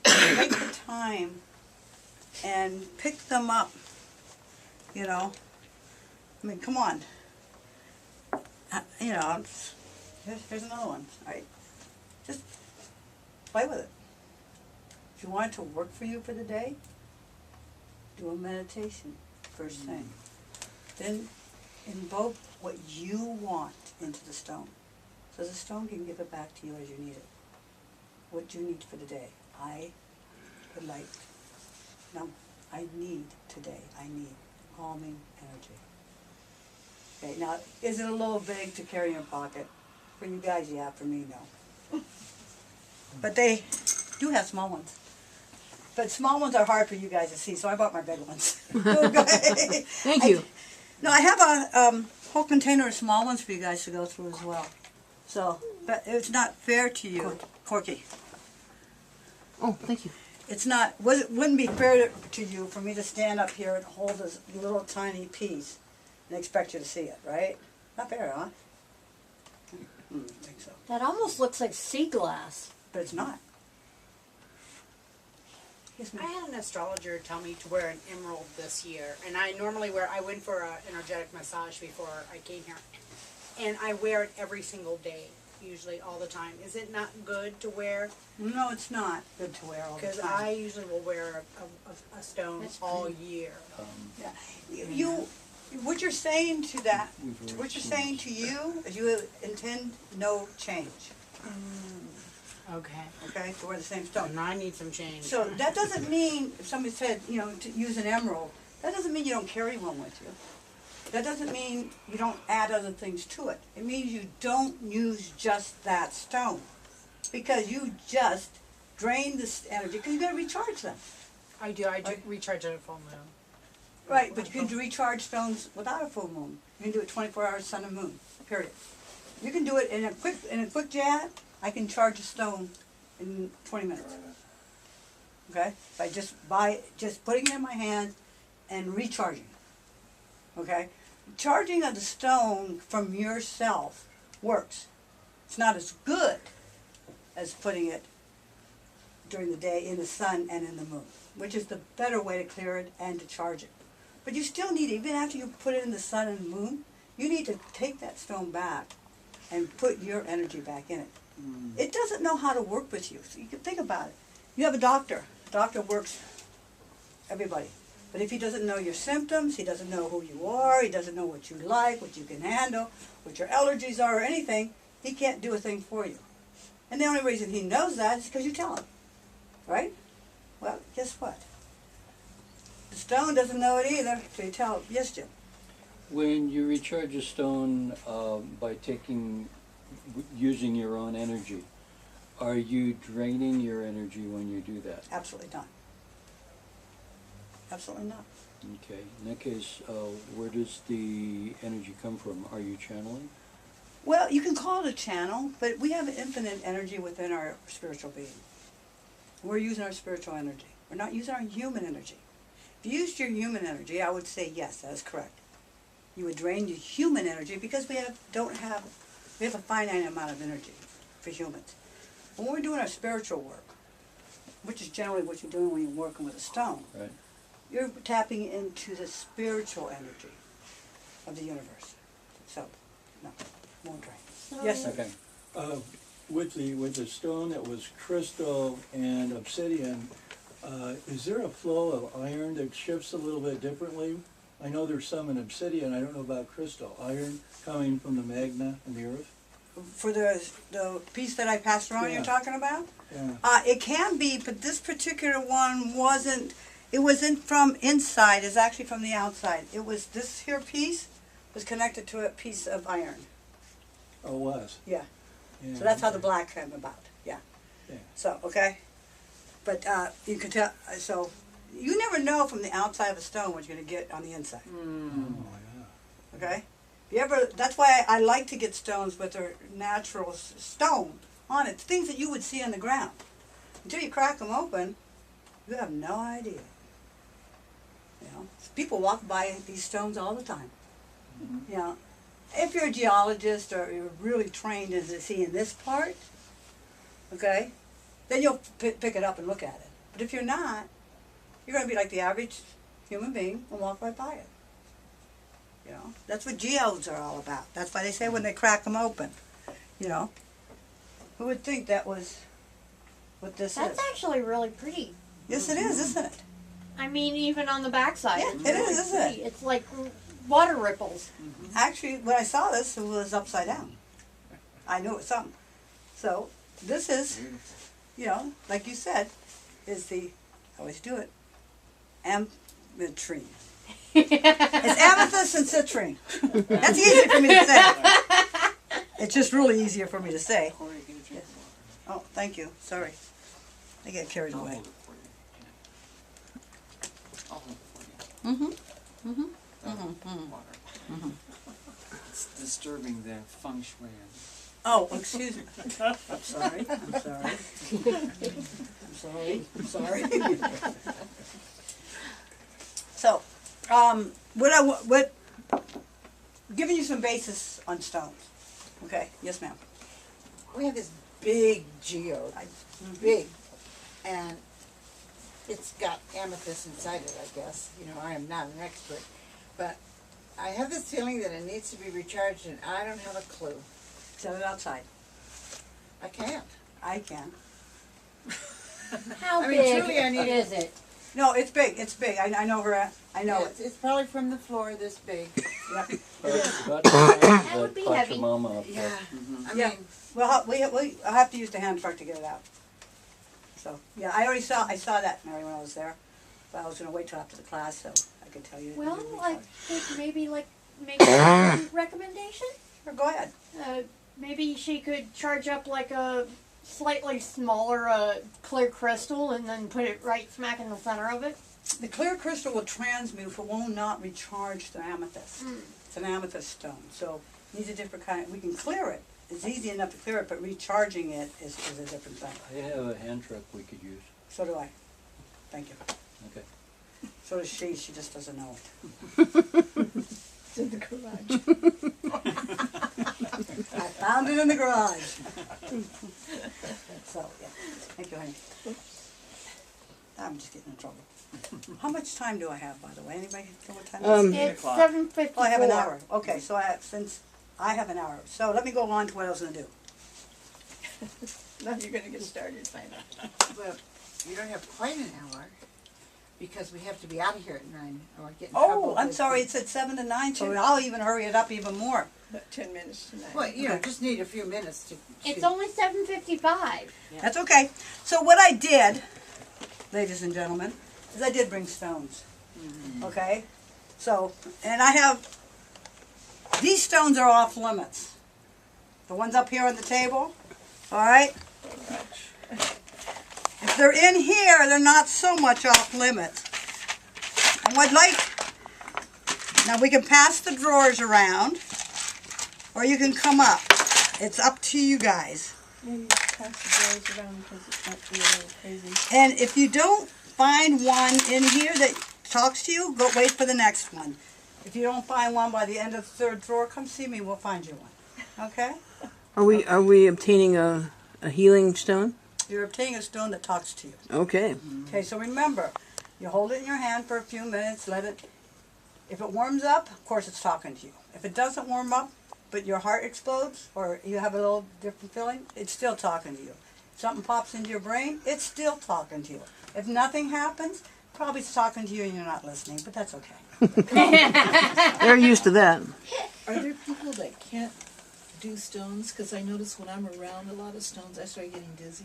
Take the time and pick them up. Come on. Here's another one. Right? Just play with it. If you want it to work for you for the day, do a meditation first thing. Then invoke what you want into the stone. So the stone can give it back to you as you need it. What do you need for the day? I need today, I need calming energy. Okay, now, is it a little big to carry in your pocket? For you guys, yeah. For me, no. But they do have small ones. But small ones are hard for you guys to see, so I bought my big ones. Okay. Thank you. No, I have a whole container of small ones for you guys to go through as well. So, but it's not fair to you, Corky. Oh, thank you. It's not, wouldn't be fair to you for me to stand up here and hold this little tiny piece and expect you to see it, right? Not fair, huh? I think so. That almost looks like sea glass. But it's not. Yes, I ma'am. had an astrologer tell me to wear an emerald this year, and I normally I went for an energetic massage before I came here, and I wear it every single day, usually all the time. Is it not good to wear? No, it's not good to wear all the Because time. I usually will wear a stone That's all year. What you're saying to that, We've what you're already saying to you is you intend no change, Okay. okay, to wear the same stone. And I need some change. So that doesn't mean, if somebody said, to use an emerald, that doesn't mean you don't carry one with you. That doesn't mean you don't add other things to it. It means you don't use just that stone. Because you just drain this energy, because you gotta recharge them. I do recharge at a full moon. Right, but you can recharge stones without a full moon. You can do it 24 hours, sun and moon, period. You can do it in a quick jab. I can charge a stone in 20 minutes. Okay? By just putting it in my hand and recharging. Okay? Charging of the stone from yourself works. It's not as good as putting it during the day in the sun and in the moon, which is the better way to clear it and to charge it. But you still need, even after you put it in the sun and moon, you need to take that stone back and put your energy back in it. It doesn't know how to work with you. So you can think about it. You have a doctor. The doctor works everybody. But if he doesn't know your symptoms, he doesn't know who you are, he doesn't know what you like, what you can handle, what your allergies are or anything, he can't do a thing for you. And the only reason he knows that is because you tell him. Right? Well, guess what? The stone doesn't know it either, so you tell him. Yes, Jim? When you recharge a stone by using your own energy, are you draining your energy when you do that? Absolutely not. Absolutely not. Okay. In that case, where does the energy come from? Are you channeling? Well, you can call it a channel, but we have infinite energy within our spiritual being. We're using our spiritual energy. We're not using our human energy. If you used your human energy, I would say yes, that is correct. You would drain your human energy because we have a finite amount of energy for humans. When we're doing our spiritual work, which is generally what you're doing when you're working with a stone, Right. you're tapping into the spiritual energy of the universe. So, no, won't drain. Yes, sir. Okay. With the stone that was crystal and obsidian, is there a flow of iron that shifts a little bit differently? I know there's some in obsidian. I don't know about crystal. Iron coming from the magma and the earth. For the piece that I passed around Yeah. you're talking about? Yeah. It can be, but this particular one wasn't. It wasn't from inside. It's actually from the outside. It was this here piece was connected to a piece of iron. Oh, it was. Yeah. Yeah. So that's how the okay. black came about. Yeah. Yeah. So okay. But you can tell. So you never know from the outside of a stone what you're going to get on the inside. Oh, yeah. Okay. If you ever. That's why I like to get stones with their natural stone on it. Things that you would see on the ground. Until you crack them open, you have no idea. You know, people walk by these stones all the time. You know, if you're a geologist or you're really trained in seeing this part, okay, then you'll pick it up and look at it. But if you're not, you're going to be like the average human being and walk right by it. You know, that's what geodes are all about. That's why they say when they crack them open. You know, who would think that was what this That's is? actually really pretty. Yes, it is, isn't it? I mean, even on the backside. Yeah, it's it really is, isn't it? pretty. It's like water ripples. Actually, when I saw this, it was upside down. I knew it was something. So, this is, you know, like you said, is the, I always do it, ametrine. It's amethyst and citrine. That's easy for me to say. It's just really easier for me to say. Oh, thank you. Sorry. I get carried away. Water. It's disturbing the feng shui. Oh, excuse me. I'm sorry. I'm sorry. I'm sorry. I'm sorry. So, what? Giving you some basis on stones. Okay. Yes, ma'am. We have this big geode, big, and it's got amethyst inside it, I guess. You know, I am not an expert, but I have this feeling that it needs to be recharged, and I don't have a clue. Set it outside. I can't. I can. How I mean, big truly, I need- is it? No, it's big. It's big. I know her. I know it. It's probably from the floor this big. Yep. That would be heavy. Pachamama up Yeah. there. I Yeah. mean, Well, I'll have to use the hand truck to get it out. So, yeah, I saw that, Mary, when I was there. But I was going to wait till after the class so I could tell you. Well, I could maybe make a recommendation. Or go ahead. Maybe she could charge up like a slightly smaller clear crystal and then put it right smack in the center of it. The clear crystal will transmute, but will not recharge the amethyst. It's an amethyst stone, so it needs a different kind. We can clear it. It's easy enough to clear it, but recharging it is a different thing. I have a hand truck we could use. So do I. Thank you. Okay. So does she. She just doesn't know it. it's in the garage. I found it in the garage. So, yeah. Thank you, honey. I'm just getting in trouble. How much time do I have, by the way? Anybody know what time it is? It's 7:54. Oh, I have an hour. Okay, so since I have an hour. So let me go on to what I was going to do. Now you're going to get started by now. Well, you don't have quite an hour because we have to be out of here at 9 or get in trouble. Oh, I'm with sorry. the- It said 7 to 9, so I'll even hurry it up even more. About 10 minutes tonight. Well, you know, just need a few minutes to. It's only 7:55. That's okay. So what I did, ladies and gentlemen, is I did bring stones. Okay? So, and I have, these stones are off limits. The ones up here on the table, all right? If they're in here, they're not so much off limits. And what now we can pass the drawers around, or you can come up. It's up to you guys. Maybe pass the drawers around because it might be a little crazy. And if you don't find one in here that talks to you, go wait for the next one. If you don't find one by the end of the third drawer, come see me. We'll find you one. Okay? Are we obtaining a healing stone? You're obtaining a stone that talks to you. Okay. Okay, so remember, you hold it in your hand for a few minutes, let it, if it warms up, of course it's talking to you. If it doesn't warm up, but your heart explodes, or you have a little different feeling, it's still talking to you. If something pops into your brain, it's still talking to you. If nothing happens, probably it's talking to you and you're not listening, but that's okay. They're used to that. Are there people that can't do stones? Because I notice when I'm around a lot of stones, I start getting dizzy.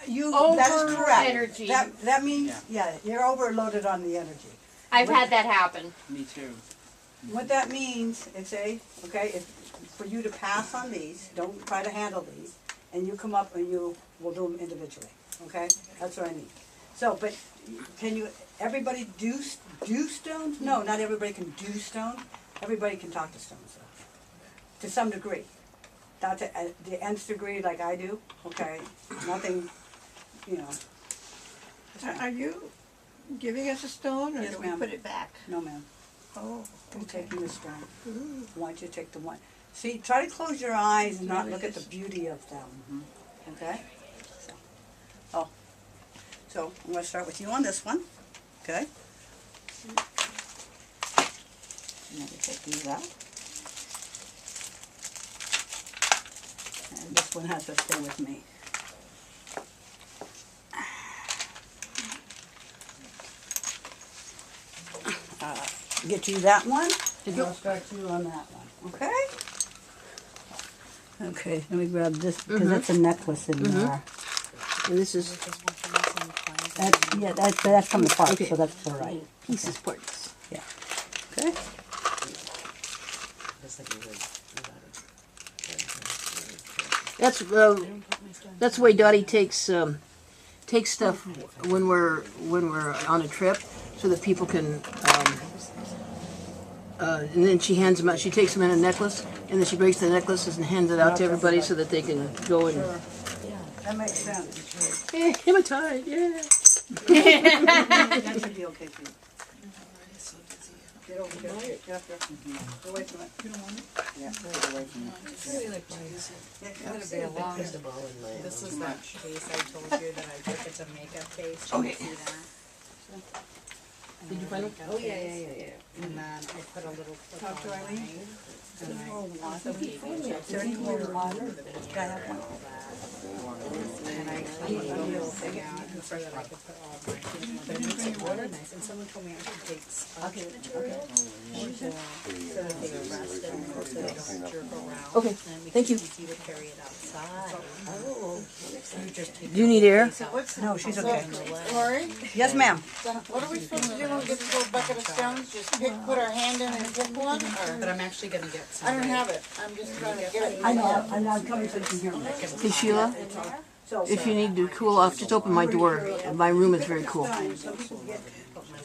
That is correct. Energy. That means, yeah, you're overloaded on the energy. I've had that happen. Me too. What that means, for you to pass on these, don't try to handle these, and you come up and we'll do them individually, okay? That's what I need. So, but can everybody do stones? No, not everybody can do stones. Everybody can talk to stones, though, to some degree. Not to the nth degree like I do, okay? Nothing, Are you giving us a stone or Yes, do we ma'am. put it back? No, ma'am. Oh, I'm okay. taking this stone. I want you to take the one. See, try to close your eyes and not look at the beauty of them. Okay? So I'm going to start with you on this one. Okay? And then we take these out. And this one has to stay with me. Get you that one, and I'll start you on that one, okay? Okay, let me grab this, because that's a necklace in there. And this is That's from the park, so that's all right. pieces parts. Yeah. Okay? Just like you would That's the way Dottie takes stuff when we're on a trip. so that people can. And then she hands them out. She takes them in a necklace, and then she breaks the necklaces and hands it out to everybody so that they can go and. Sure. That makes sense. Hey, hematite, yeah. That should be okay for you. Get over here. Get up there. Go away from it. You don't want it? Yeah, get away from it. I really like to use it. Yeah, I'm get gonna up be there. a long crystal ball in my. This is that case I told you that I took. It's a makeup case. Can you see that? Did you find them? Oh, yeah. And then I put a little clip Talk to on Eileen. mine. And I water. gave it Is there any more water? Can I have one? And I cleaned the whole thing out so that I could put all my things. But it makes it really nice. And someone told me I should take sponge material so that they rest and so they don't jerk around. Okay, And it makes thank you. it easy to carry it outside. Oh, You just take Do you need air? No, she's okay. Lori, Yes, ma'am. what are we supposed to do when we get this little bucket of stones? Just put our hand in and pick one, But or? I'm actually gonna get some. I don't have it, I'm just trying to get it. I know, I'm coming so you can hear me. Hey, Sheila, So, if you need to cool off, just open my door. My room is very cool. some people get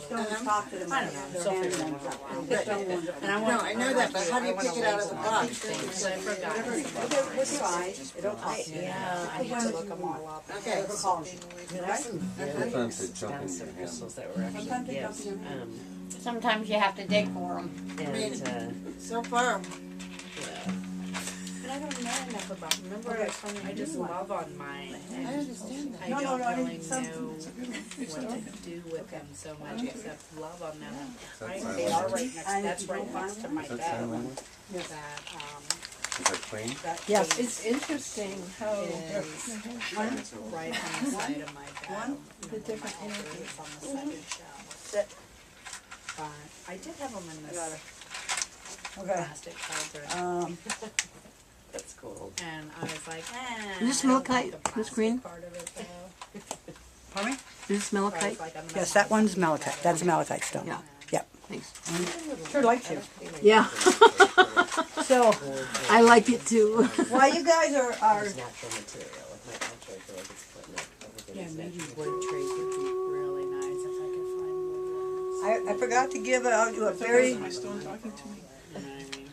stones talk to them. I don't know, Their so hand figure ones it up. out. Get stone ones up. And I No, want. I know that, but how do you pick it out of the box? Things I forgot. It's fine, it don't cost you. Yeah, I need to look them all up. Okay. Never calls you. there's some very expensive crystals that were actually Sometimes they gifts. jump in your Sometimes you have to dig for them. And, So far, yeah. But I don't know enough about, remember I was telling you, I just love on mine. I understand that. I No, don't no, I really need some- know what to do with them so much except love on them. Right, they are right next, that's right next to my bed. That, Is that clean? that Yes. case It's interesting how is right on the side of my bed. the different It's on the second shelf. Sit. But I did have them in this Okay. plastic cauldron. That's cool. And I was like, Is this I don't like malachite, the this plastic green? part of it though. Pardon me? Is this So I was malachite? like, I'm gonna Yes, have that one's malachite, that's malachite stone. Yeah. Yep. Thanks. Sure like to. Yeah, So, I like it too. while you guys are It's natural material. Like my altar, I feel like it's equipment. Everything Yeah, is maybe natural. wood trays would be really nice if I could find wood ones. I forgot to give out a very, My stone talking to me. You know what I mean?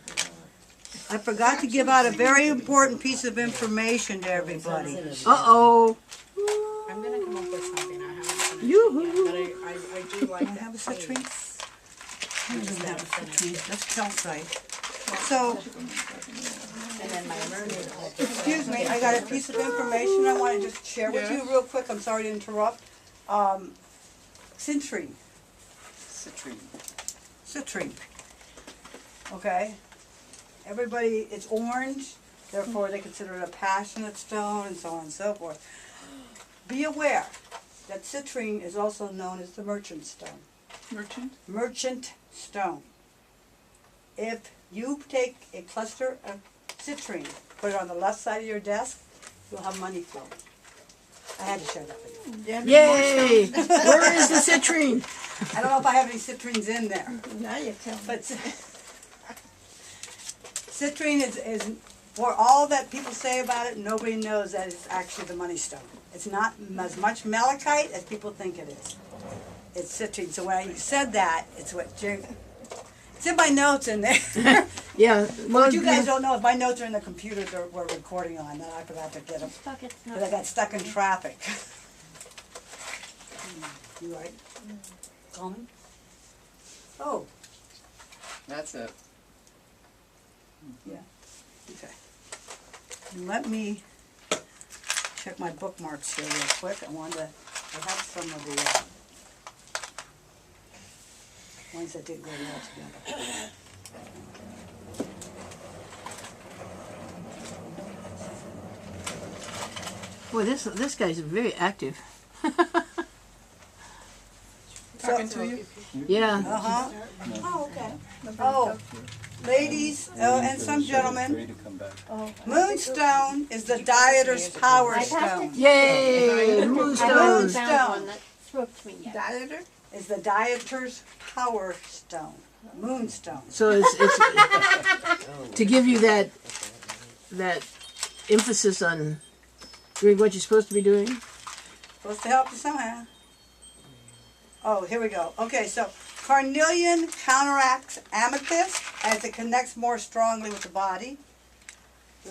I forgot to give out a very important piece of information to everybody. Uh-oh. I'm gonna come up with something, I haven't finished it Yoo-hoo. yet, but I do like I that have a citrine. case. I don't have a citrine, that's calcite. So, And then my mermaid altar. excuse me, I got a piece of information I want to just share with you real quick, I'm sorry to interrupt. Citrine, citrine, okay? Everybody, it's orange, therefore they consider it a passionate stone and so on and so forth. Be aware that citrine is also known as the merchant stone. Merchant? Merchant stone. If you take a cluster of citrine, put it on the left side of your desk, you'll have money flow. I had to share that with you. Yay! Where is the citrine? I don't know if I have any citrines in there, Now you tell me. but citrine is, for all that people say about it, nobody knows that it's actually the money stone. It's not as much malachite as people think it is. It's citrine. So when I said that, it's what Jim, it's in my notes in there. Yeah, well, What you guys don't know is my notes are in the computer that we're recording on, that I forgot to get them, Stuck, it's not. because I got stuck in traffic. You right? Coleman? Oh, That's it. yeah, okay. Let me check my bookmarks here real quick. I have some of the ones that didn't go well together. boy, this guy's very active. Talking to you? Yeah. Uh-huh. Oh, okay. Oh, ladies and some gentlemen, moonstone is the dieter's power stone. Yay! I Moonstone. haven't found one that spoke to me yet. Dieter? Is the dieter's power stone, moonstone. So it's to give you that emphasis on doing what you're supposed to be doing. Supposed to help you somehow. Oh, here we go. Okay, so carnelian counteracts amethyst as it connects more strongly with the body.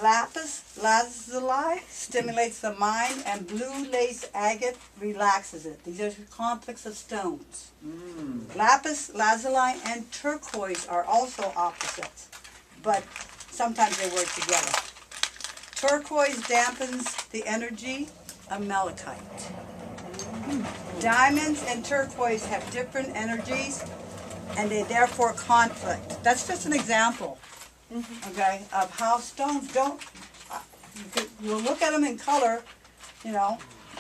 Lapis lazuli stimulates the mind, and blue lace agate relaxes it. These are complex of stones. Lapis lazuli and turquoise are also opposites, but sometimes they work together. Turquoise dampens the energy of malachite. Diamonds and turquoise have different energies, and they therefore conflict. That's just an example, okay, of how stones don't. You'll look at them in color, you know,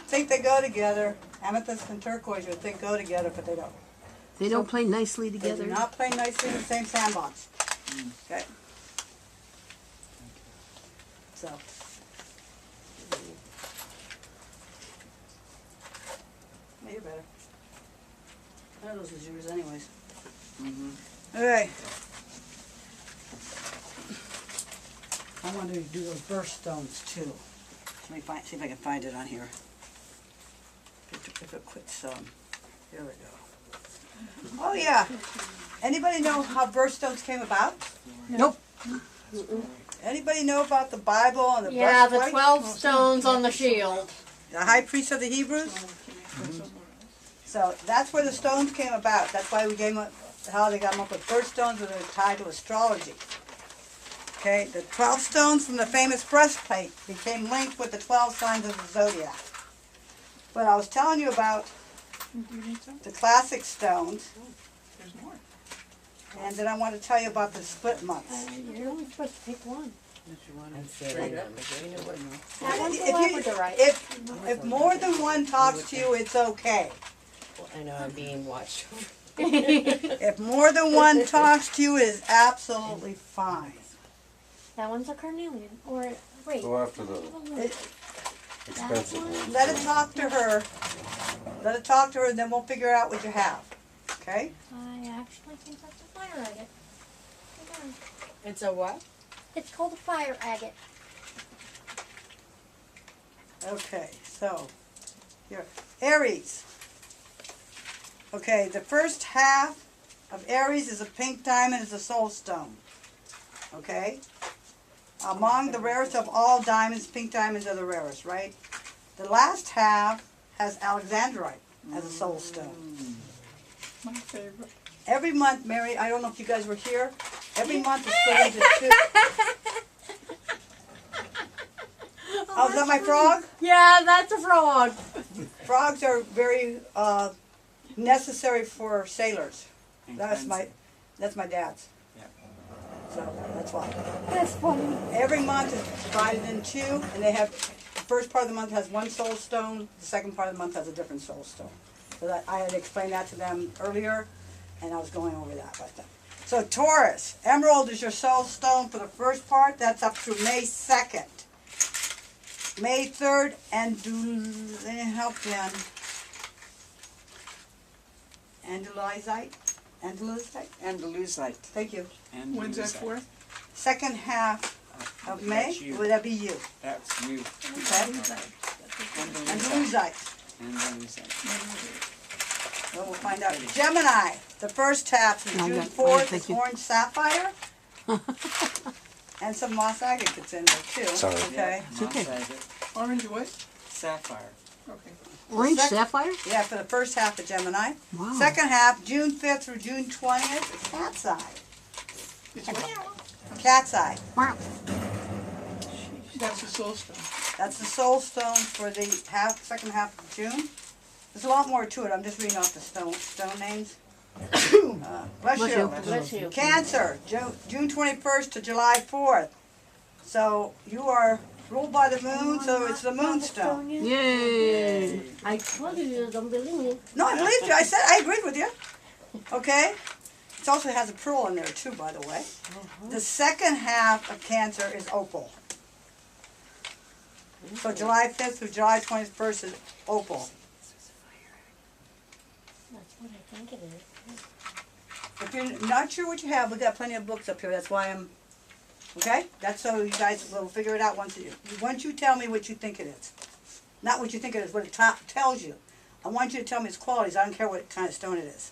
think they go together. Amethyst and turquoise, you think go together, but they don't. They don't play nicely They together. do not play nicely in the same sandbox. Okay. So. Yeah, you're better. One of those is yours anyways. Okay. I want to do those birthstones too. Let me see if I can find it on here. If it quits, here we go. Oh yeah. Anybody know how birthstones came about? Nope. Anybody know about the Bible and the Yeah, the breastplate? 12 stones on the shield. The high priest of the Hebrews? So that's where the stones came about. That's why we gave them, how they got them up with birthstones, were tied to astrology. Okay, the 12 stones from the famous breastplate became linked with the 12 signs of the zodiac. But I was telling you about the classic stones, There's more. and then I want to tell you about the split months. You're only supposed to pick one. That's it, I know. That one's the If, labradorite. if more than one talks to you, it's okay. I know I'm being watched. If more than one talks to you, it is absolutely fine. That one's a carnelian. Or, wait. Go after the It, expensive one. let it talk to her. Let it talk to her, and then we'll figure out what you have. Okay? I actually think that's a fire agate. Hold on. It's a what? It's called a fire agate. Okay, so, here. Aries. Okay, the first half of Aries is a pink diamond, is a soul stone. Okay? Among the rarest of all diamonds, pink diamonds are the rarest, right? The last half has alexandrite as a soul stone. My favorite. Every month, Mary, I don't know if you guys were here, every month is split into two. Oh, is that my frog? Yeah, that's a frog. Frogs are very necessary for sailors. And That's my dad's. Yeah. So that's why. That's funny. Every month is divided in two, and they have, the first part of the month has one soul stone, the second part of the month has a different soul stone. So that, I had explained that to them earlier, and I was going over that with them. So Taurus, emerald is your soul stone for the first part, that's up through May 2nd. May 3rd, help Jen. Andaluzite? Andaluzite. Thank you. When's that for? Second half of May, That's you. would that be you? That's you. Okay? Andaluzite. Andaluzite. Andaluzite. Well, we'll find out. Gemini, the first half is I June got- 4th, thank is you. orange sapphire. And some moss agate gets in there too. Sorry. Okay. It's okay. Orange what? Sapphire. Okay. Orange Sec- sapphire? Yeah, for the first half of Gemini. Wow. Second half, June 5th through June 20th, is cat's eye. It's what? Cat's eye. Wow. That's a soul stone. That's the soul stone for the second half of June. There's a lot more to it. I'm just reading off the stone names. Bless Bless you. you. Bless you. Cancer, June 21st to July 4th. So you are ruled by the moon, so it's the moonstone. Yay. I told you, don't believe me. No, I believed you. I agreed with you. Okay? It also has a pearl in there too, by the way. The second half of Cancer is opal. So July 5th through July 21st is opal. That's what I think it is. If you're not sure what you have, we got plenty of books up here. That's why I'm, okay? That's so you guys will figure it out once you tell me what you think it is. Not what you think it is, what it tells you. I want you to tell me its qualities. I don't care what kind of stone it is.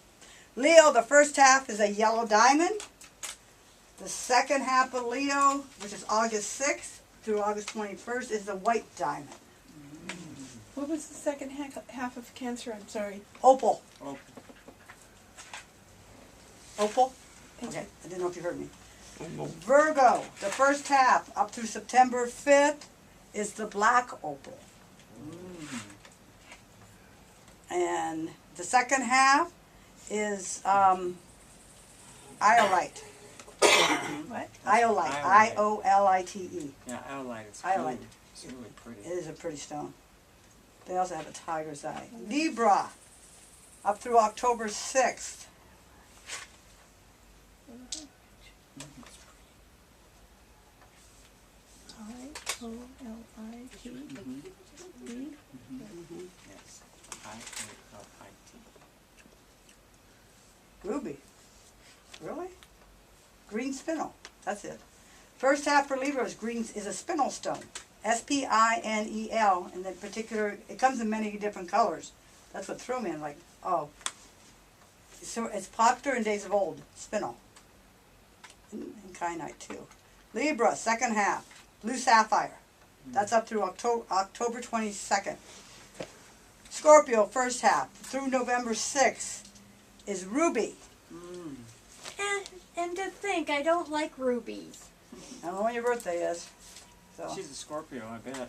Leo, the first half is a yellow diamond. The second half of Leo, which is August 6th through August 21st, is the white diamond. What was the second half of Cancer? I'm sorry. Opal. Oh, Opal? Okay, I didn't know if you heard me. Virgo, the first half up through September 5th is the black opal. And the second half is iolite. What? Iolite. I-O-L-I-T-E. yeah, iolite. It's Iolite. blue. It's really pretty. It is a pretty stone. They also have a tiger's eye. Libra, up through October 6th. I-O-L-I-T-E. Yes. I-O-L-I-T. Ruby. Really? Green spinel. That's it. First half for Libra is green is a spinel stone. S-P-I-N-E-L. And in particular, it comes in many different colors. That's what threw me. I'm like, oh. So it's popular in days of old. Spinel. And kyanite too. Libra, second half. Blue sapphire. That's up through October 22nd. Scorpio, first half. Through November 6th is ruby. And to think, I don't like rubies. I don't know when your birthday is. So. She's a Scorpio, I bet.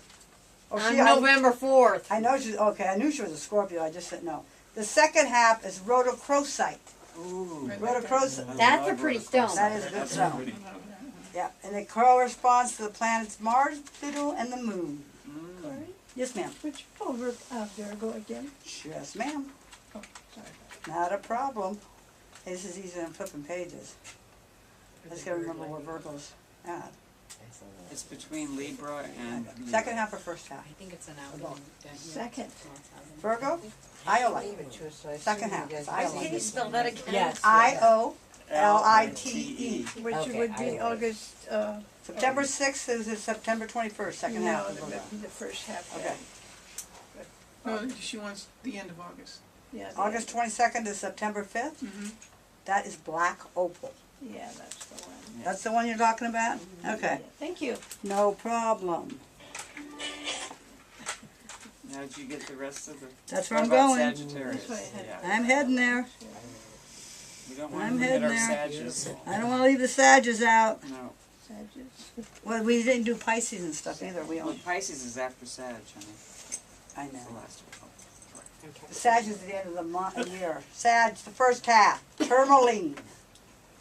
Oh, On November 4th. I know she's, okay, I knew she was a Scorpio, I just didn't know. The second half is rhodochrosite. Ooh. Rhodochrosite. That's a pretty stone. That is a good That's stone. pretty. Yeah, and it corresponds to the planets Mars, Pluto, and the Moon. Corey, Yes, ma'am. which over Virgo again? Yes, ma'am. Oh, sorry. Not a problem. Hey, this is easier than flipping pages. I just gotta remember where Virgo's at. It's between Libra and Second half or first half? I think it's an outline. Second. Virgo, iolite. Second half, it's Can you iolite. spell that again? Yes. I-O-L-I-T-E. Which Okay, would I be got it. August, September 6th is September 21st, second no, half of that Virgo. would be the first half. Okay. No, she wants the end of August. Yeah. August 22nd to September 5th, that is black opal. Yeah, that's the one. That's the one you're talking about? Okay. Thank you. No problem. Now did you get the rest of the... That's where What I'm about going. Sagittarius? That's why I had- Yeah. I'm heading there. We don't I'm want to forget heading our there. Sages. I don't want to leave the Sages out. No. Sagittarius. Well, we didn't do Pisces and stuff either. We Well, only, Pisces is after Sag, honey. I It's the know. last one. Sag is the end of the year. Sag, the first half. Tourmaline.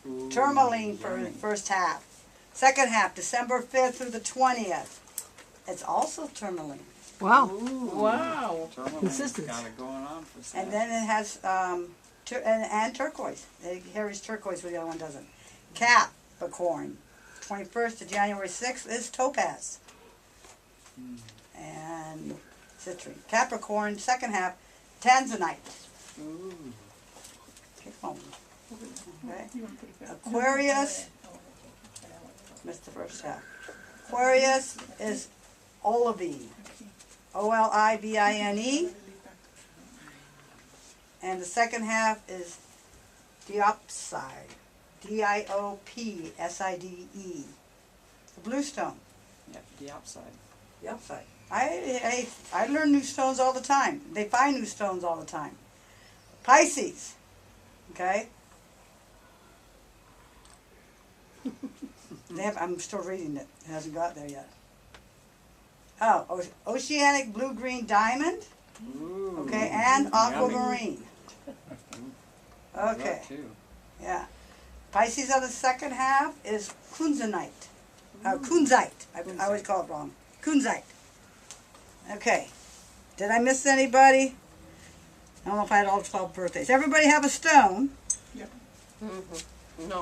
Ooh, Tourmaline for the yummy. first half. Second half, December 5th through the 20th. It's also tourmaline. Wow. Wow. Tourmaline's Consistent. got it going on for Sag. And then it has, and turquoise. It carries turquoise where the other one doesn't. Capricorn, 21st to January 6th is topaz. And citrine. Capricorn, second half, tanzanite. Ooh. Keep going. Okay. You want to put it back? Aquarius, missed the first half. Aquarius is olivine. O-L-I-V-I-N-E. And the second half is diopside. D-I-O-P-S-I-D-E. The blue stone. Yeah, the outside. Diopside. I learn new stones all the time. They find new stones all the time. Pisces. Okay? I'm still reading it. It hasn't got there yet. Oh, oceanic blue-green diamond. Ooh. Okay, and Yummy. aquamarine. Love Okay, too. yeah. Pisces on the second half is kunzite. Kunzite. I always call it wrong. Kunzite. Okay. Did I miss anybody? I don't know if I had all 12 birthdays. Everybody have a stone. No,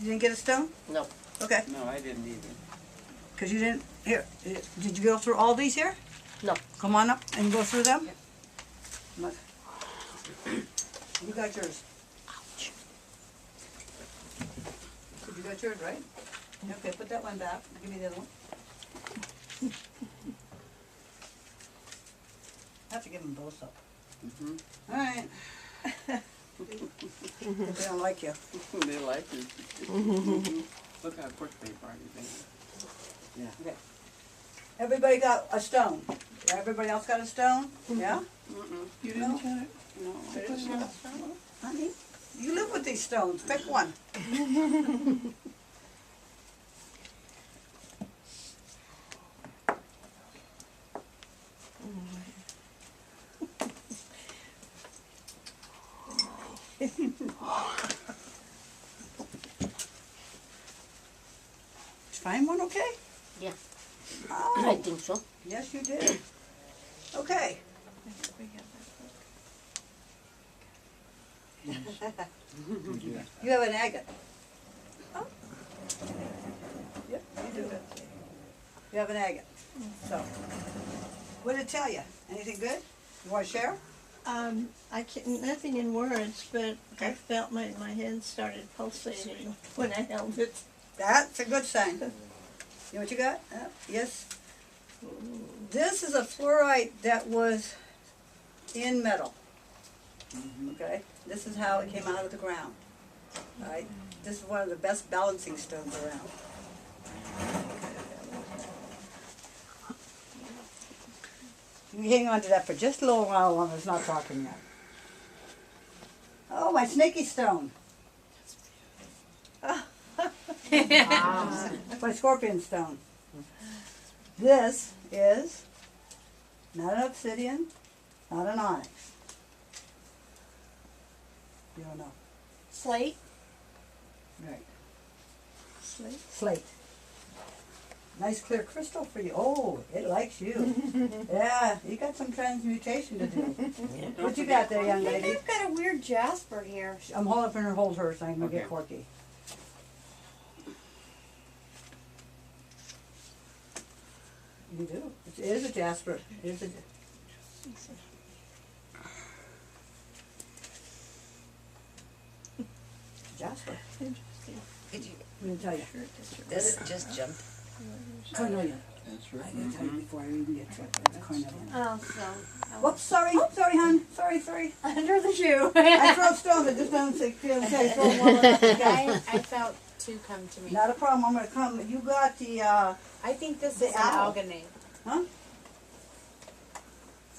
You didn't get a stone? no. Okay. No, I didn't either. Because you didn't. Here. Did you go through all these here? No. Come on up and go through them. Look. You got yours. Ouch. You got yours, right? Okay, put that one back. Give me the other one. I have to give them both up. Mhm. All right. They don't like you. They like you. Mhm. Look how quick they brought you there. Yeah. Okay. Everybody got a stone. Everybody else got a stone? Yeah? Mm-mm. You didn't get it? No, I didn't know. Honey, you live with these stones. Pick one. Did you find one okay? Yeah. Oh, I think so. yes, you did. Okay. You have an agate. Oh. Yep, you do. You have an agate. So, what did it tell you? Anything good? You want to share? I can't, nothing in words, but I Okay. felt my hand started pulsating when I held it. That's a good sign. You know what you got? Yes. This is a fluorite that was in metal. Okay? This is how it came out of the ground. All right? This is one of the best balancing stones around. You hang on to that for just a little while longer. It's not talking yet. Oh, my snaky stone. My scorpion stone. This is not an obsidian, not an onyx. You don't know. Slate. Right. Slate? Slate. Nice clear crystal for you. Oh, it likes you. Yeah, you got some transmutation to do. What you got there, young I think lady? I've got a weird jasper here. I'm holding up in her, hold her, so I'm going to get Okay. quirky. You do. It is a jasper. It is a jasper. Interesting. Could you, I'm going to tell you. this just jumped. Cornelia. That's I right. gotta tell you before I even get to it. It's Cornelia. Oh, so. Whoops, sorry, sorry, hon. Sorry. Under the shoe. I throw stones. I just don't say, feel okay. Throw one left. I felt two come to me. Not a problem. I'm gonna come. You got the. I think this The is owl. an algonate. Huh?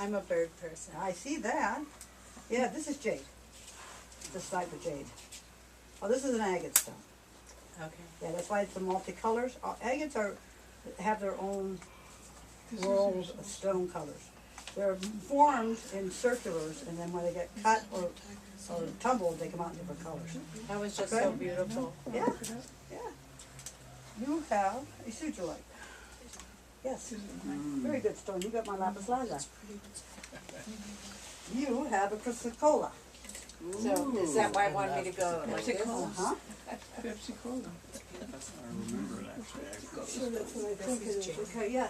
I'm a bird person. I see that. Yeah, this is jade. This type of jade. Oh, this is an agate stone. Okay. Yeah, that's why it's the multicolors. Agates have their own world of stone colors. They're formed in circulars, and then when they get cut or tumbled, they come out in different colors. That was just Okay. so beautiful. Yeah, yeah. You have a sudrolite. Yes, very good stone. You got my lapis lazuli. You have a chrysocolla. So is that why I wanted me to go like this? Uh-huh. Pepsi Cola. I remember it actually. So that's what I think it is. Okay, yeah.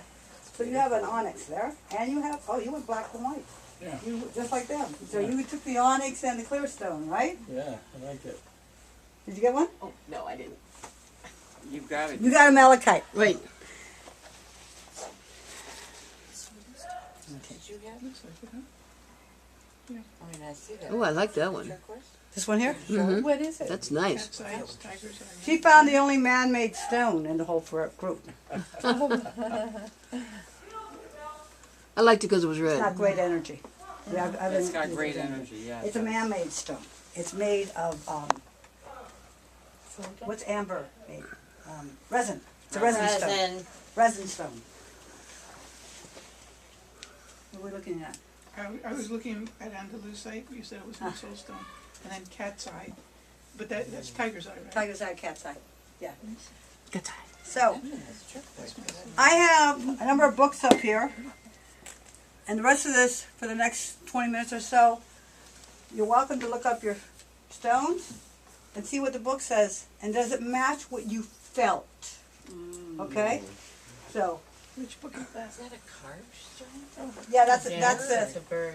So you have an onyx there, and you have, oh, you went black and white. Yeah. You, just like them. So you took the onyx and the clear stone, right? Yeah, I like it. Did you get one? Oh, no, I didn't. You've got it. You got a malachite. Wait. Did you have? Looks like it, huh? I mean, I see that. Oh, I like that one. Turquoise? This one here? Mhm. What is it? That's nice. Cat's eyes, tiger's eye. She found the only man-made stone in the whole group. I liked it because it was It's red. got great energy. Yeah, It's got great energy, yeah. It's a man-made stone. It's made of, what's amber made? Resin. It's a resin stone. Resin stone. What are we looking at? I was looking at Andalusite, you said it was my soulstone, and then cat's eye. But that's tiger's eye, right? Tiger's eye, cat's eye. Yeah. Good time. So, I have a number of books up here. And the rest of this, for the next 20 minutes or so, you're welcome to look up your stones and see what the book says. And does it match what you felt? Okay? So, Which book is that? Is that a carved stone? yeah, that's It's it. a bird.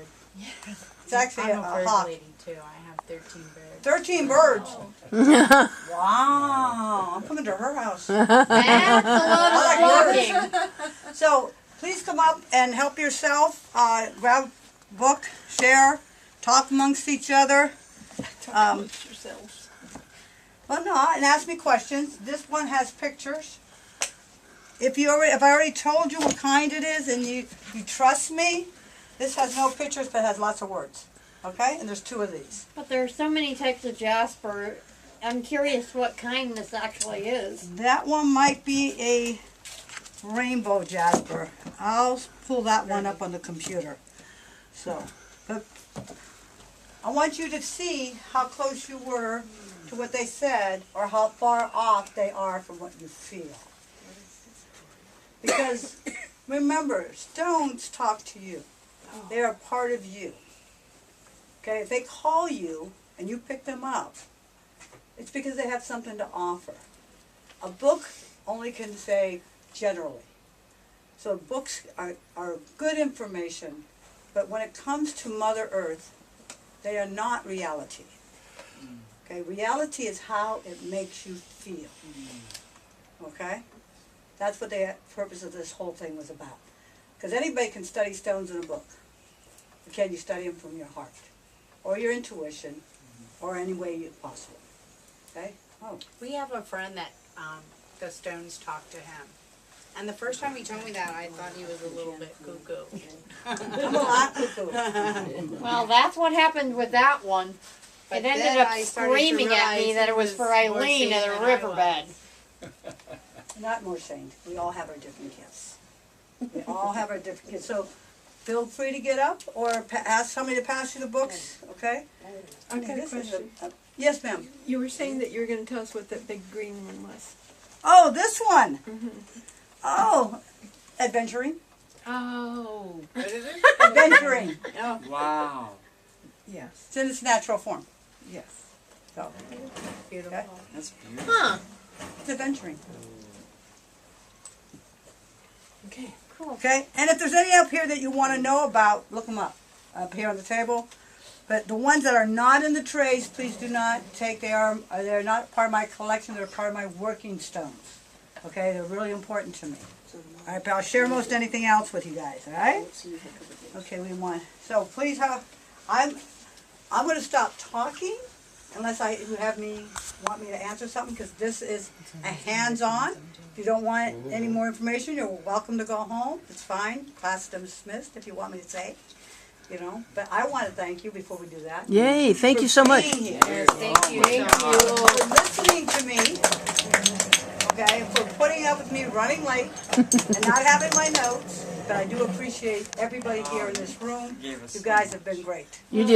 It's actually I'm a a bird hawk. lady too. I have 13 birds. 13 birds. Wow. I'm coming to her house. That's a lot of walking. So, please come up and help yourself. Grab a book, share. talk amongst each other. Talk amongst yourselves. Well, no, and ask me questions. This one has pictures. If I already told you what kind it is and you trust me, this has no pictures but has lots of words. Okay? And there's 2 of these. But there are so many types of jasper. I'm curious what kind this actually is. That one might be a rainbow jasper. I'll pull that one up on the computer. So, but I want you to see how close you were to what they said or how far off they are from what you feel. Because remember, stones talk to you. They are part of you. Okay, if they call you and you pick them up, it's because they have something to offer. A book only can say generally. So books are good information, but when it comes to Mother Earth, they are not reality. Okay, reality is how it makes you feel. Okay? That's what the purpose of this whole thing was about. Because anybody can study stones in a book. But can you study them from your heart? Or your intuition, or any way possible. Okay? Oh. We have a friend that the stones talk to him. And the first time he told me that, I thought he was a little bit cuckoo. I'm a lot cuckoo. Well, that's what happened with that one. But It ended then up I started to screaming at me realize that he it was was for more Eileen sane in than a I riverbed. Not more sane. We all have our different gifts. We all have our different gifts. So feel free to get up or ask somebody to pass you the books, okay? I've got a This is question. Yes, ma'am. You were saying that you were gonna tell us what that big green one was. Oh, this one. Oh, adventuring. Oh. Adventuring. Wow. Yes, It's in its natural form. yes. So, Beautiful. okay? That's beautiful. Huh. It's adventuring. Okay. Cool. Okay? And if there's any up here that you want to know about, look them up here on the table. But the ones that are not in the trays, please do not take. They're not part of my collection. They're part of my working stones. Okay? They're really important to me. All right, but I'll share most anything else with you guys. All right? Okay, we want. So please I'm going to stop talking unless you want me to answer something, because this is a hands-on. If you don't want any more information, you're welcome to go home. It's fine. Class dismissed if you want me to say. But I want to thank you before we do that. Yay, thank you so much. For being here. Yes, thank you. For listening to me. Okay, for putting up with me running late and not having my notes. But I do appreciate everybody here in this room. Gave us You guys have been great. You did.